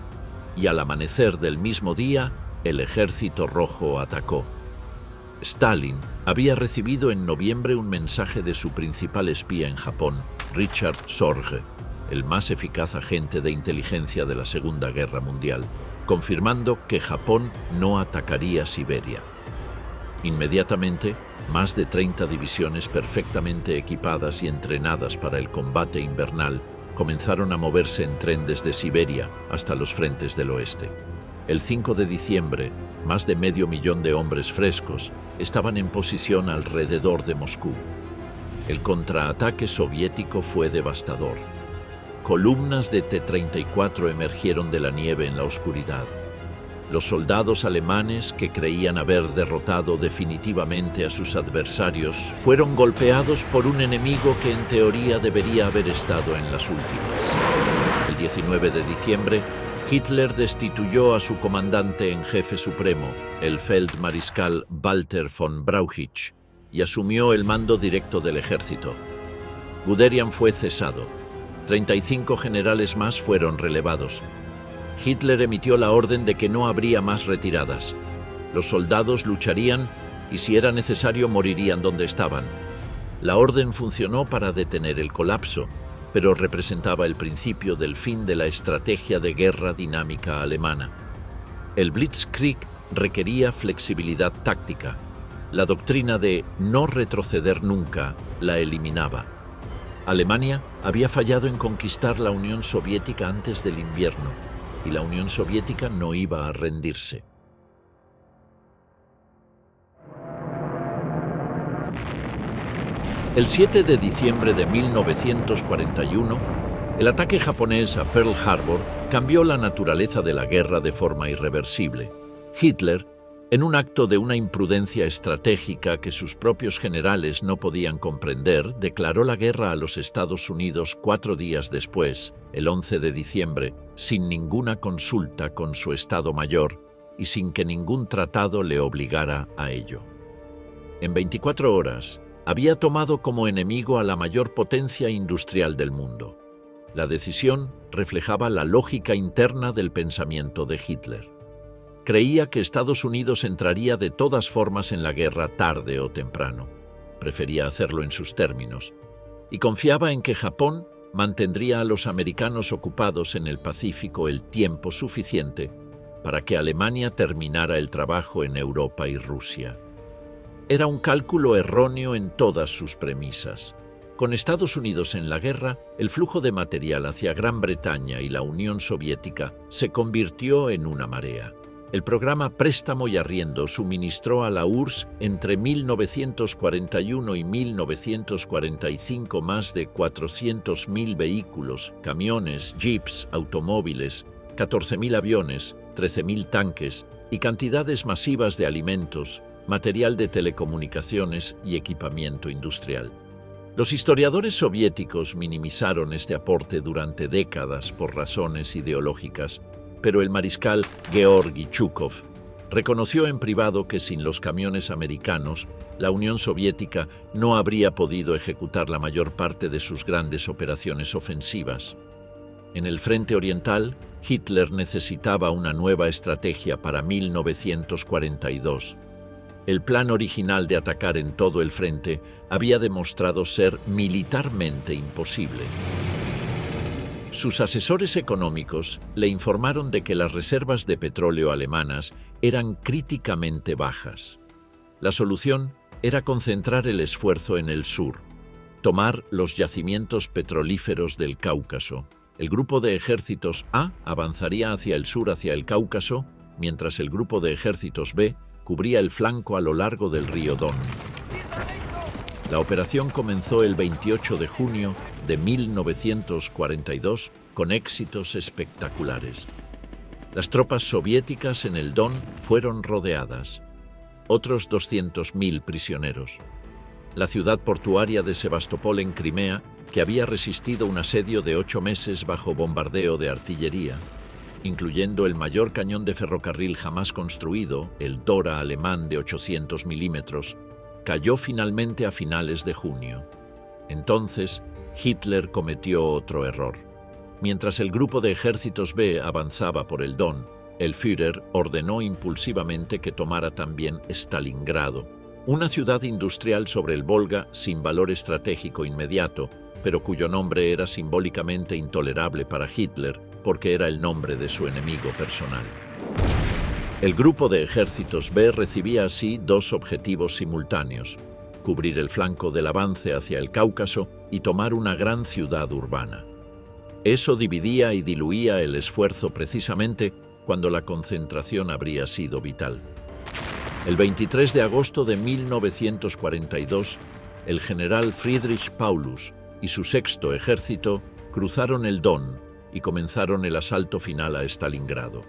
y al amanecer del mismo día, el Ejército Rojo atacó. Stalin había recibido en noviembre un mensaje de su principal espía en Japón, Richard Sorge, el más eficaz agente de inteligencia de la Segunda Guerra Mundial. confirmando que Japón no atacaría Siberia. Inmediatamente, más de 30 divisiones perfectamente equipadas y entrenadas para el combate invernal comenzaron a moverse en tren desde Siberia hasta los frentes del oeste. El 5 de diciembre, más de 500.000 de hombres frescos estaban en posición alrededor de Moscú. El contraataque soviético fue devastador. Columnas de T-34 emergieron de la nieve en la oscuridad. Los soldados alemanes, que creían haber derrotado definitivamente a sus adversarios, fueron golpeados por un enemigo que en teoría debería haber estado en las últimas. El 19 de diciembre, Hitler destituyó a su comandante en jefe supremo, el Feldmariscal Walter von Brauchitsch, y asumió el mando directo del ejército. Guderian fue cesado. 35 generales más fueron relevados. Hitler emitió la orden de que no habría más retiradas. Los soldados lucharían y, si era necesario, morirían donde estaban. La orden funcionó para detener el colapso, pero representaba el principio del fin de la estrategia de guerra dinámica alemana. El Blitzkrieg requería flexibilidad táctica. La doctrina de no retroceder nunca la eliminaba. Alemania había fallado en conquistar la Unión Soviética antes del invierno, y la Unión Soviética no iba a rendirse. El 7 de diciembre de 1941, el ataque japonés a Pearl Harbor cambió la naturaleza de la guerra de forma irreversible. Hitler, en un acto de una imprudencia estratégica que sus propios generales no podían comprender, declaró la guerra a los Estados Unidos 4 días después, el 11 de diciembre, sin ninguna consulta con su Estado Mayor y sin que ningún tratado le obligara a ello. En 24 horas, había tomado como enemigo a la mayor potencia industrial del mundo. La decisión reflejaba la lógica interna del pensamiento de Hitler. Creía que Estados Unidos entraría de todas formas en la guerra tarde o temprano. Prefería hacerlo en sus términos. Y confiaba en que Japón mantendría a los americanos ocupados en el Pacífico el tiempo suficiente para que Alemania terminara el trabajo en Europa y Rusia. Era un cálculo erróneo en todas sus premisas. Con Estados Unidos en la guerra, el flujo de material hacia Gran Bretaña y la Unión Soviética se convirtió en una marea. El programa Préstamo y Arriendo suministró a la URSS entre 1941 y 1945 más de 400.000 vehículos, camiones, jeeps, automóviles, 14.000 aviones, 13.000 tanques y cantidades masivas de alimentos, material de telecomunicaciones y equipamiento industrial. Los historiadores soviéticos minimizaron este aporte durante décadas por razones ideológicas, pero el mariscal Georgi Chukov reconoció en privado que sin los camiones americanos, la Unión Soviética no habría podido ejecutar la mayor parte de sus grandes operaciones ofensivas. En el frente oriental, Hitler necesitaba una nueva estrategia para 1942. El plan original de atacar en todo el frente había demostrado ser militarmente imposible. Sus asesores económicos le informaron de que las reservas de petróleo alemanas eran críticamente bajas. La solución era concentrar el esfuerzo en el sur, tomar los yacimientos petrolíferos del Cáucaso. El grupo de ejércitos A avanzaría hacia el sur hacia el Cáucaso, mientras el grupo de ejércitos B cubría el flanco a lo largo del río Don. La operación comenzó el 28 de junio de 1942 con éxitos espectaculares. Las tropas soviéticas en el Don fueron rodeadas. Otros 200.000 prisioneros. La ciudad portuaria de Sebastopol en Crimea, que había resistido un asedio de 8 meses bajo bombardeo de artillería, incluyendo el mayor cañón de ferrocarril jamás construido, el Dora alemán de 800 milímetros, cayó finalmente a finales de junio. Entonces, Hitler cometió otro error. Mientras el grupo de ejércitos B avanzaba por el Don, el Führer ordenó impulsivamente que tomara también Stalingrado, una ciudad industrial sobre el Volga sin valor estratégico inmediato, pero cuyo nombre era simbólicamente intolerable para Hitler porque era el nombre de su enemigo personal. El grupo de ejércitos B recibía así dos objetivos simultáneos: cubrir el flanco del avance hacia el Cáucaso y tomar una gran ciudad urbana. Eso dividía y diluía el esfuerzo precisamente cuando la concentración habría sido vital. El 23 de agosto de 1942, el general Friedrich Paulus y su sexto ejército cruzaron el Don y comenzaron el asalto final a Stalingrado.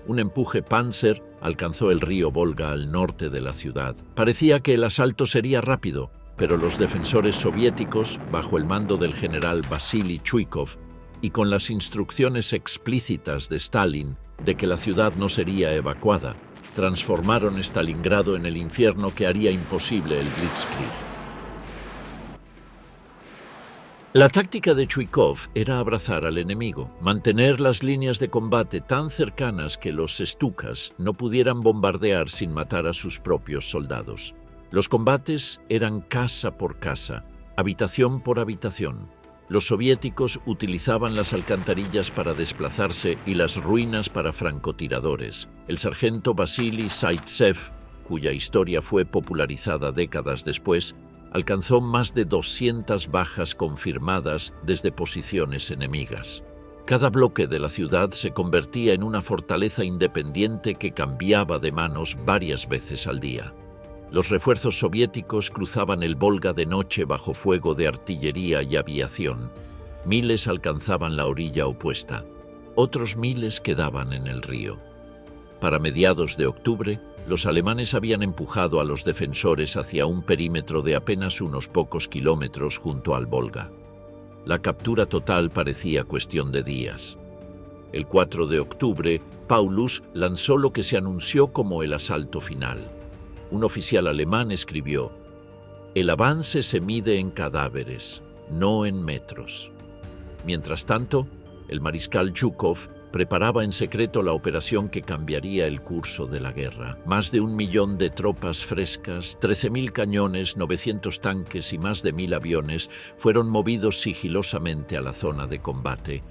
Un empuje panzer alcanzó el río Volga al norte de la ciudad. Parecía que el asalto sería rápido, pero los defensores soviéticos, bajo el mando del general Vasily Chuikov y con las instrucciones explícitas de Stalin de que la ciudad no sería evacuada, transformaron Stalingrado en el infierno que haría imposible el Blitzkrieg. La táctica de Chuikov era abrazar al enemigo, mantener las líneas de combate tan cercanas que los stukas no pudieran bombardear sin matar a sus propios soldados. Los combates eran casa por casa, habitación por habitación. Los soviéticos utilizaban las alcantarillas para desplazarse y las ruinas para francotiradores. El sargento Vasily Zaitsev, cuya historia fue popularizada décadas después, alcanzó más de 200 bajas confirmadas desde posiciones enemigas. Cada bloque de la ciudad se convertía en una fortaleza independiente que cambiaba de manos varias veces al día. Los refuerzos soviéticos cruzaban el Volga de noche bajo fuego de artillería y aviación. Miles alcanzaban la orilla opuesta. Otros miles quedaban en el río. Para mediados de octubre, los alemanes habían empujado a los defensores hacia un perímetro de apenas unos pocos kilómetros junto al Volga. La captura total parecía cuestión de días. El 4 de octubre, Paulus lanzó lo que se anunció como el asalto final. Un oficial alemán escribió: «El avance se mide en cadáveres, no en metros». Mientras tanto, el mariscal Zhukov preparaba en secreto la operación que cambiaría el curso de la guerra. Más de 1 millón de tropas frescas, 13.000 cañones, 900 tanques y más de 1.000 aviones fueron movidos sigilosamente a la zona de combate.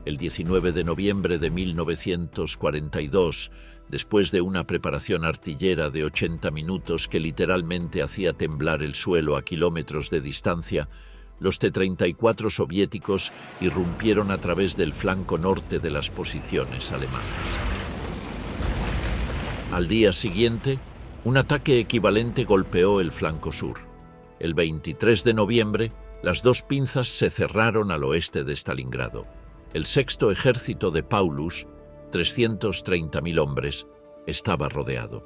El 19 de noviembre de 1942, después de una preparación artillera de 80 minutos que literalmente hacía temblar el suelo a kilómetros de distancia, los T-34 soviéticos irrumpieron a través del flanco norte de las posiciones alemanas. Al día siguiente, un ataque equivalente golpeó el flanco sur. El 23 de noviembre, las dos pinzas se cerraron al oeste de Stalingrado. El sexto ejército de Paulus, 330.000 hombres, estaba rodeado.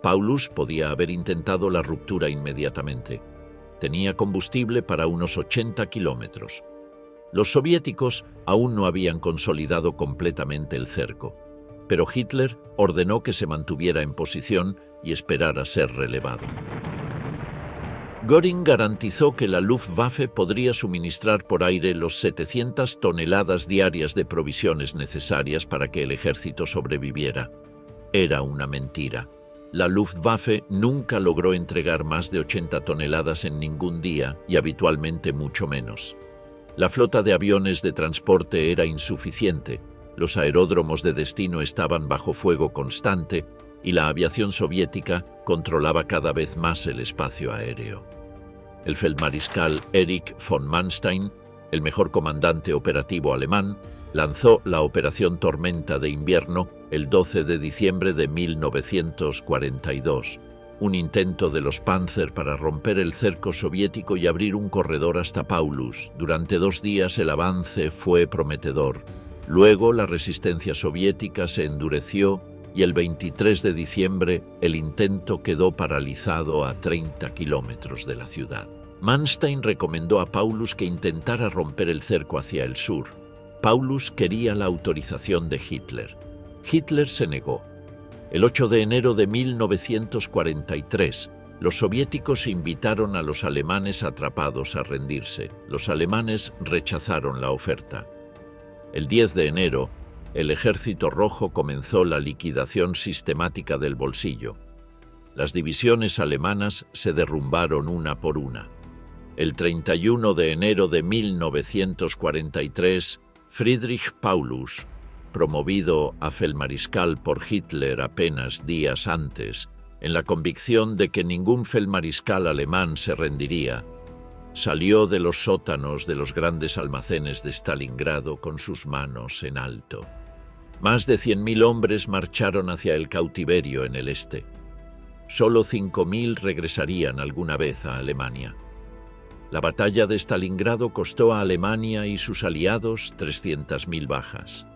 Paulus podía haber intentado la ruptura inmediatamente. Tenía combustible para unos 80 kilómetros. Los soviéticos aún no habían consolidado completamente el cerco, pero Hitler ordenó que se mantuviera en posición y esperara ser relevado. Göring garantizó que la Luftwaffe podría suministrar por aire los 700 toneladas diarias de provisiones necesarias para que el ejército sobreviviera. Era una mentira. La Luftwaffe nunca logró entregar más de 80 toneladas en ningún día y habitualmente mucho menos. La flota de aviones de transporte era insuficiente, los aeródromos de destino estaban bajo fuego constante y la aviación soviética controlaba cada vez más el espacio aéreo. El feldmariscal Erich von Manstein, el mejor comandante operativo alemán, lanzó la Operación Tormenta de Invierno el 12 de diciembre de 1942, un intento de los Panzer para romper el cerco soviético y abrir un corredor hasta Paulus. Durante 2 días el avance fue prometedor. Luego la resistencia soviética se endureció y el 23 de diciembre el intento quedó paralizado a 30 kilómetros de la ciudad. Manstein recomendó a Paulus que intentara romper el cerco hacia el sur. Paulus quería la autorización de Hitler. Hitler se negó. El 8 de enero de 1943, los soviéticos invitaron a los alemanes atrapados a rendirse. Los alemanes rechazaron la oferta. El 10 de enero, el Ejército Rojo comenzó la liquidación sistemática del Bolsillo. Las divisiones alemanas se derrumbaron una por una. El 31 de enero de 1943, Friedrich Paulus, promovido a feldmariscal por Hitler apenas días antes, en la convicción de que ningún feldmariscal alemán se rendiría, salió de los sótanos de los grandes almacenes de Stalingrado con sus manos en alto. Más de 100.000 hombres marcharon hacia el cautiverio en el este. Solo 5.000 regresarían alguna vez a Alemania. La batalla de Stalingrado costó a Alemania y sus aliados 300.000 bajas.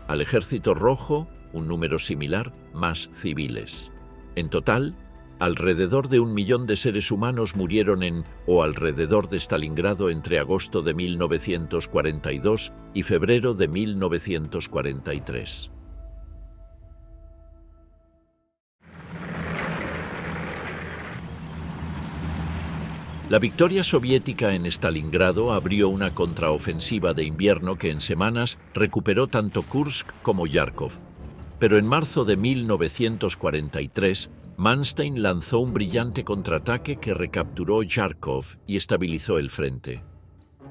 Al Ejército Rojo, un número similar, más civiles. En total, alrededor de 1 millón de seres humanos murieron en o alrededor de Stalingrado entre agosto de 1942 y febrero de 1943. La victoria soviética en Stalingrado abrió una contraofensiva de invierno que en semanas recuperó tanto Kursk como Kharkov. Pero en marzo de 1943, Manstein lanzó un brillante contraataque que recapturó Kharkov y estabilizó el frente.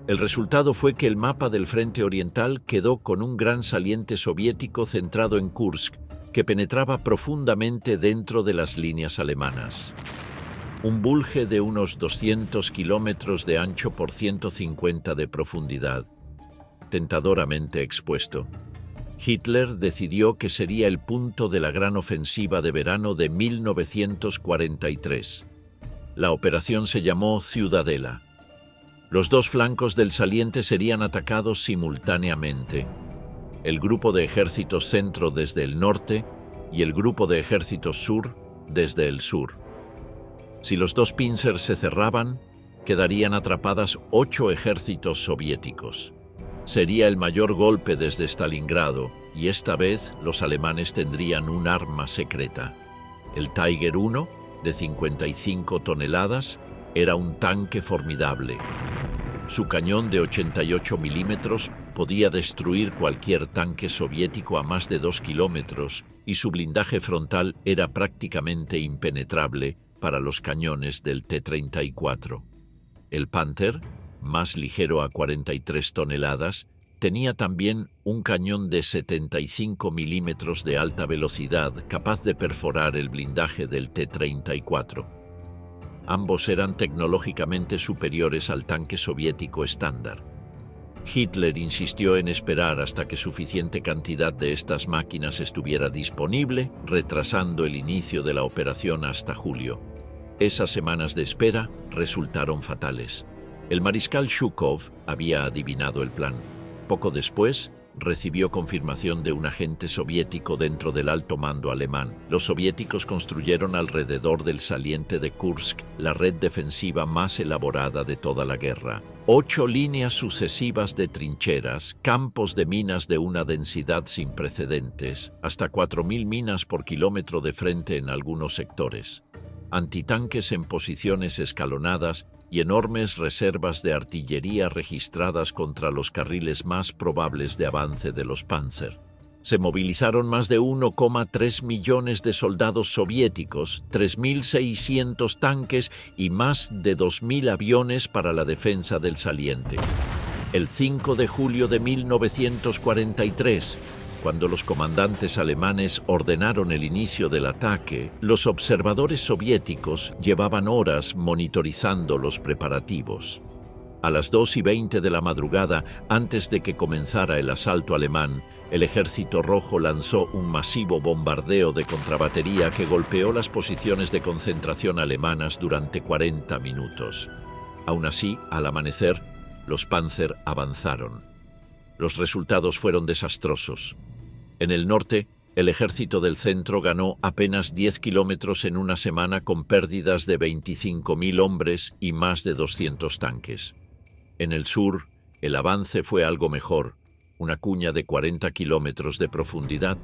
El resultado fue que el mapa del frente oriental quedó con un gran saliente soviético centrado en Kursk, que penetraba profundamente dentro de las líneas alemanas. Un bulge de unos 200 kilómetros de ancho por 150 de profundidad, tentadoramente expuesto. Hitler decidió que sería el punto de la gran ofensiva de verano de 1943. La operación se llamó Ciudadela. Los dos flancos del saliente serían atacados simultáneamente. El grupo de ejércitos centro desde el norte y el grupo de ejércitos sur desde el sur. Si los dos pincers se cerraban, quedarían atrapadas 8 ejércitos soviéticos. Sería el mayor golpe desde Stalingrado, y esta vez los alemanes tendrían un arma secreta. El Tiger I, de 55 toneladas, era un tanque formidable. Su cañón de 88 milímetros podía destruir cualquier tanque soviético a más de 2 kilómetros, y su blindaje frontal era prácticamente impenetrable para los cañones del T-34. El Panther, más ligero a 43 toneladas, tenía también un cañón de 75 milímetros de alta velocidad capaz de perforar el blindaje del T-34. Ambos eran tecnológicamente superiores al tanque soviético estándar. Hitler insistió en esperar hasta que suficiente cantidad de estas máquinas estuviera disponible, retrasando el inicio de la operación hasta julio. Esas semanas de espera resultaron fatales. El mariscal Zhukov había adivinado el plan. Poco después, recibió confirmación de un agente soviético dentro del alto mando alemán. Los soviéticos construyeron alrededor del saliente de Kursk la red defensiva más elaborada de toda la guerra. 8 líneas sucesivas de trincheras, campos de minas de una densidad sin precedentes, hasta 4.000 minas por kilómetro de frente en algunos sectores. Antitanques en posiciones escalonadas y enormes reservas de artillería registradas contra los carriles más probables de avance de los Panzer. Se movilizaron más de 1,3 millones de soldados soviéticos, 3.600 tanques y más de 2.000 aviones para la defensa del saliente. El 5 de julio de 1943, cuando los comandantes alemanes ordenaron el inicio del ataque, los observadores soviéticos llevaban horas monitorizando los preparativos. A las 2:20 de la madrugada, antes de que comenzara el asalto alemán, el Ejército Rojo lanzó un masivo bombardeo de contrabatería que golpeó las posiciones de concentración alemanas durante 40 minutos. Aún así, al amanecer, los Panzer avanzaron. Los resultados fueron desastrosos. En el norte, el ejército del centro ganó apenas 10 kilómetros en una semana con pérdidas de 25.000 hombres y más de 200 tanques. En el sur, el avance fue algo mejor, una cuña de 40 kilómetros de profundidad,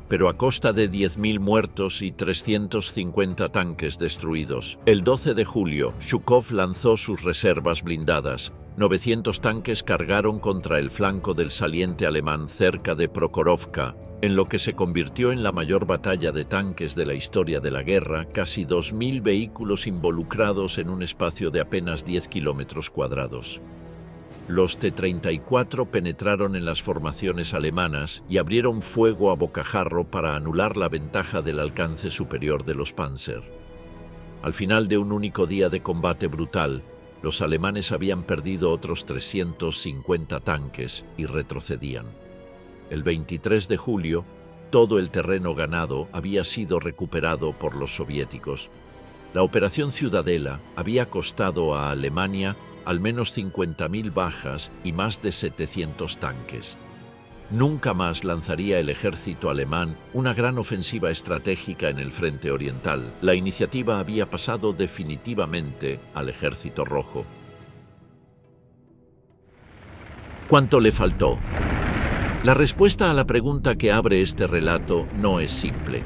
pero a costa de 10.000 muertos y 350 tanques destruidos. El 12 de julio, Zhukov lanzó sus reservas blindadas. 900 tanques cargaron contra el flanco del saliente alemán cerca de Prokhorovka, en lo que se convirtió en la mayor batalla de tanques de la historia de la guerra, casi 2.000 vehículos involucrados en un espacio de apenas 10 kilómetros cuadrados. Los T-34 penetraron en las formaciones alemanas y abrieron fuego a bocajarro para anular la ventaja del alcance superior de los Panzer. Al final de un único día de combate brutal, los alemanes habían perdido otros 350 tanques y retrocedían. El 23 de julio, todo el terreno ganado había sido recuperado por los soviéticos. La Operación Ciudadela había costado a Alemania al menos 50.000 bajas y más de 700 tanques. Nunca más lanzaría el ejército alemán una gran ofensiva estratégica en el frente oriental. La iniciativa había pasado definitivamente al Ejército Rojo. ¿Cuánto le faltó? La respuesta a la pregunta que abre este relato no es simple.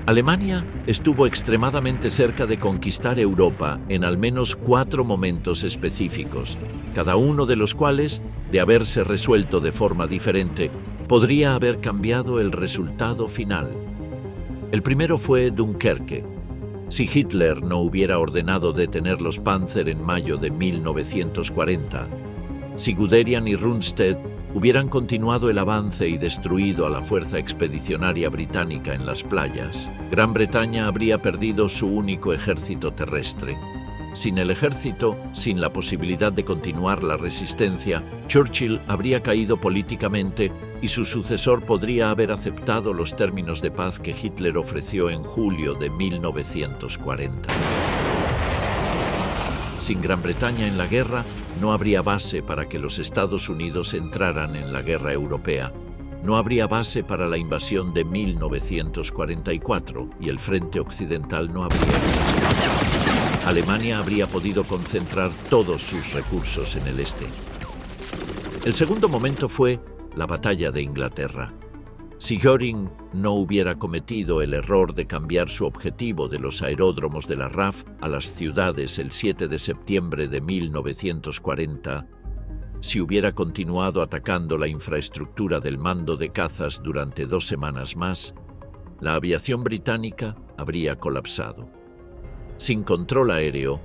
Alemania estuvo extremadamente cerca de conquistar Europa en al menos 4 momentos específicos, cada uno de los cuales, de haberse resuelto de forma diferente, podría haber cambiado el resultado final. El primero fue Dunkerque. Si Hitler no hubiera ordenado detener los Panzer en mayo de 1940, si Guderian y Rundstedt hubieran continuado el avance y destruido a la fuerza expedicionaria británica en las playas, Gran Bretaña habría perdido su único ejército terrestre. Sin el ejército, sin la posibilidad de continuar la resistencia, Churchill habría caído políticamente y su sucesor podría haber aceptado los términos de paz que Hitler ofreció en julio de 1940. Sin Gran Bretaña en la guerra, no habría base para que los Estados Unidos entraran en la guerra europea. No habría base para la invasión de 1944 y el frente occidental no habría existido. Alemania habría podido concentrar todos sus recursos en el este. El segundo momento fue la batalla de Inglaterra. Si Göring no hubiera cometido el error de cambiar su objetivo de los aeródromos de la RAF a las ciudades el 7 de septiembre de 1940, si hubiera continuado atacando la infraestructura del mando de cazas durante 2 semanas más, la aviación británica habría colapsado. Sin control aéreo,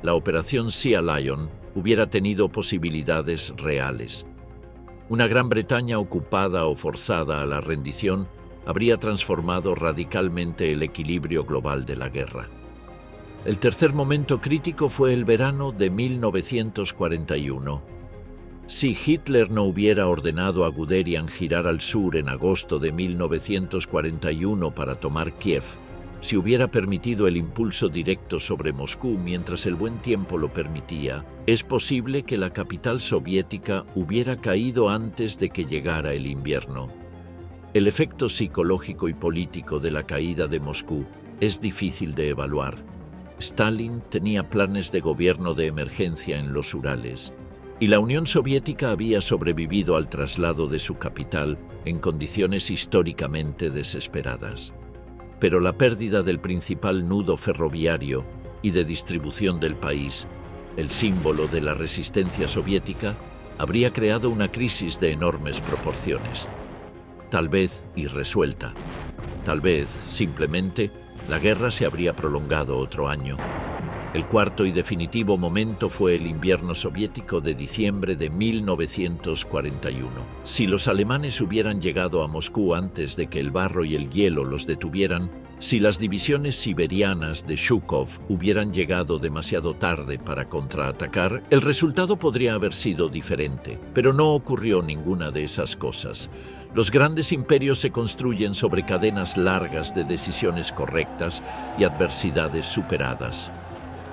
la operación Sea Lion hubiera tenido posibilidades reales. Una Gran Bretaña ocupada o forzada a la rendición habría transformado radicalmente el equilibrio global de la guerra. El tercer momento crítico fue el verano de 1941. Si Hitler no hubiera ordenado a Guderian girar al sur en agosto de 1941 para tomar Kiev, si hubiera permitido el impulso directo sobre Moscú mientras el buen tiempo lo permitía, es posible que la capital soviética hubiera caído antes de que llegara el invierno. El efecto psicológico y político de la caída de Moscú es difícil de evaluar. Stalin tenía planes de gobierno de emergencia en los Urales, y la Unión Soviética había sobrevivido al traslado de su capital en condiciones históricamente desesperadas. Pero la pérdida del principal nudo ferroviario y de distribución del país, el símbolo de la resistencia soviética, habría creado una crisis de enormes proporciones. Tal vez irresuelta. Tal vez, simplemente, la guerra se habría prolongado otro año. El cuarto y definitivo momento fue el invierno soviético de diciembre de 1941. Si los alemanes hubieran llegado a Moscú antes de que el barro y el hielo los detuvieran, si las divisiones siberianas de Zhukov hubieran llegado demasiado tarde para contraatacar, el resultado podría haber sido diferente, pero no ocurrió ninguna de esas cosas. Los grandes imperios se construyen sobre cadenas largas de decisiones correctas y adversidades superadas.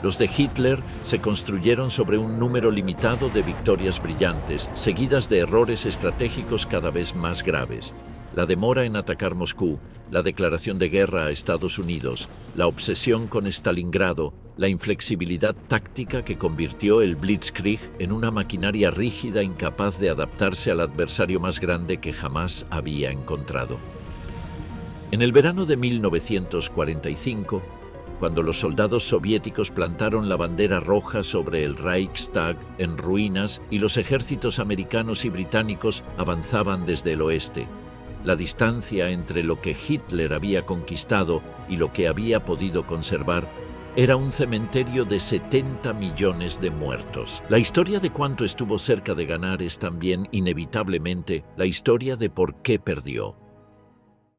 Los de Hitler se construyeron sobre un número limitado de victorias brillantes, seguidas de errores estratégicos cada vez más graves. La demora en atacar Moscú, la declaración de guerra a Estados Unidos, la obsesión con Stalingrado, la inflexibilidad táctica que convirtió el Blitzkrieg en una maquinaria rígida incapaz de adaptarse al adversario más grande que jamás había encontrado. En el verano de 1945, cuando los soldados soviéticos plantaron la bandera roja sobre el Reichstag en ruinas y los ejércitos americanos y británicos avanzaban desde el oeste, la distancia entre lo que Hitler había conquistado y lo que había podido conservar era un cementerio de 70 millones de muertos. La historia de cuánto estuvo cerca de ganar es también, inevitablemente, la historia de por qué perdió.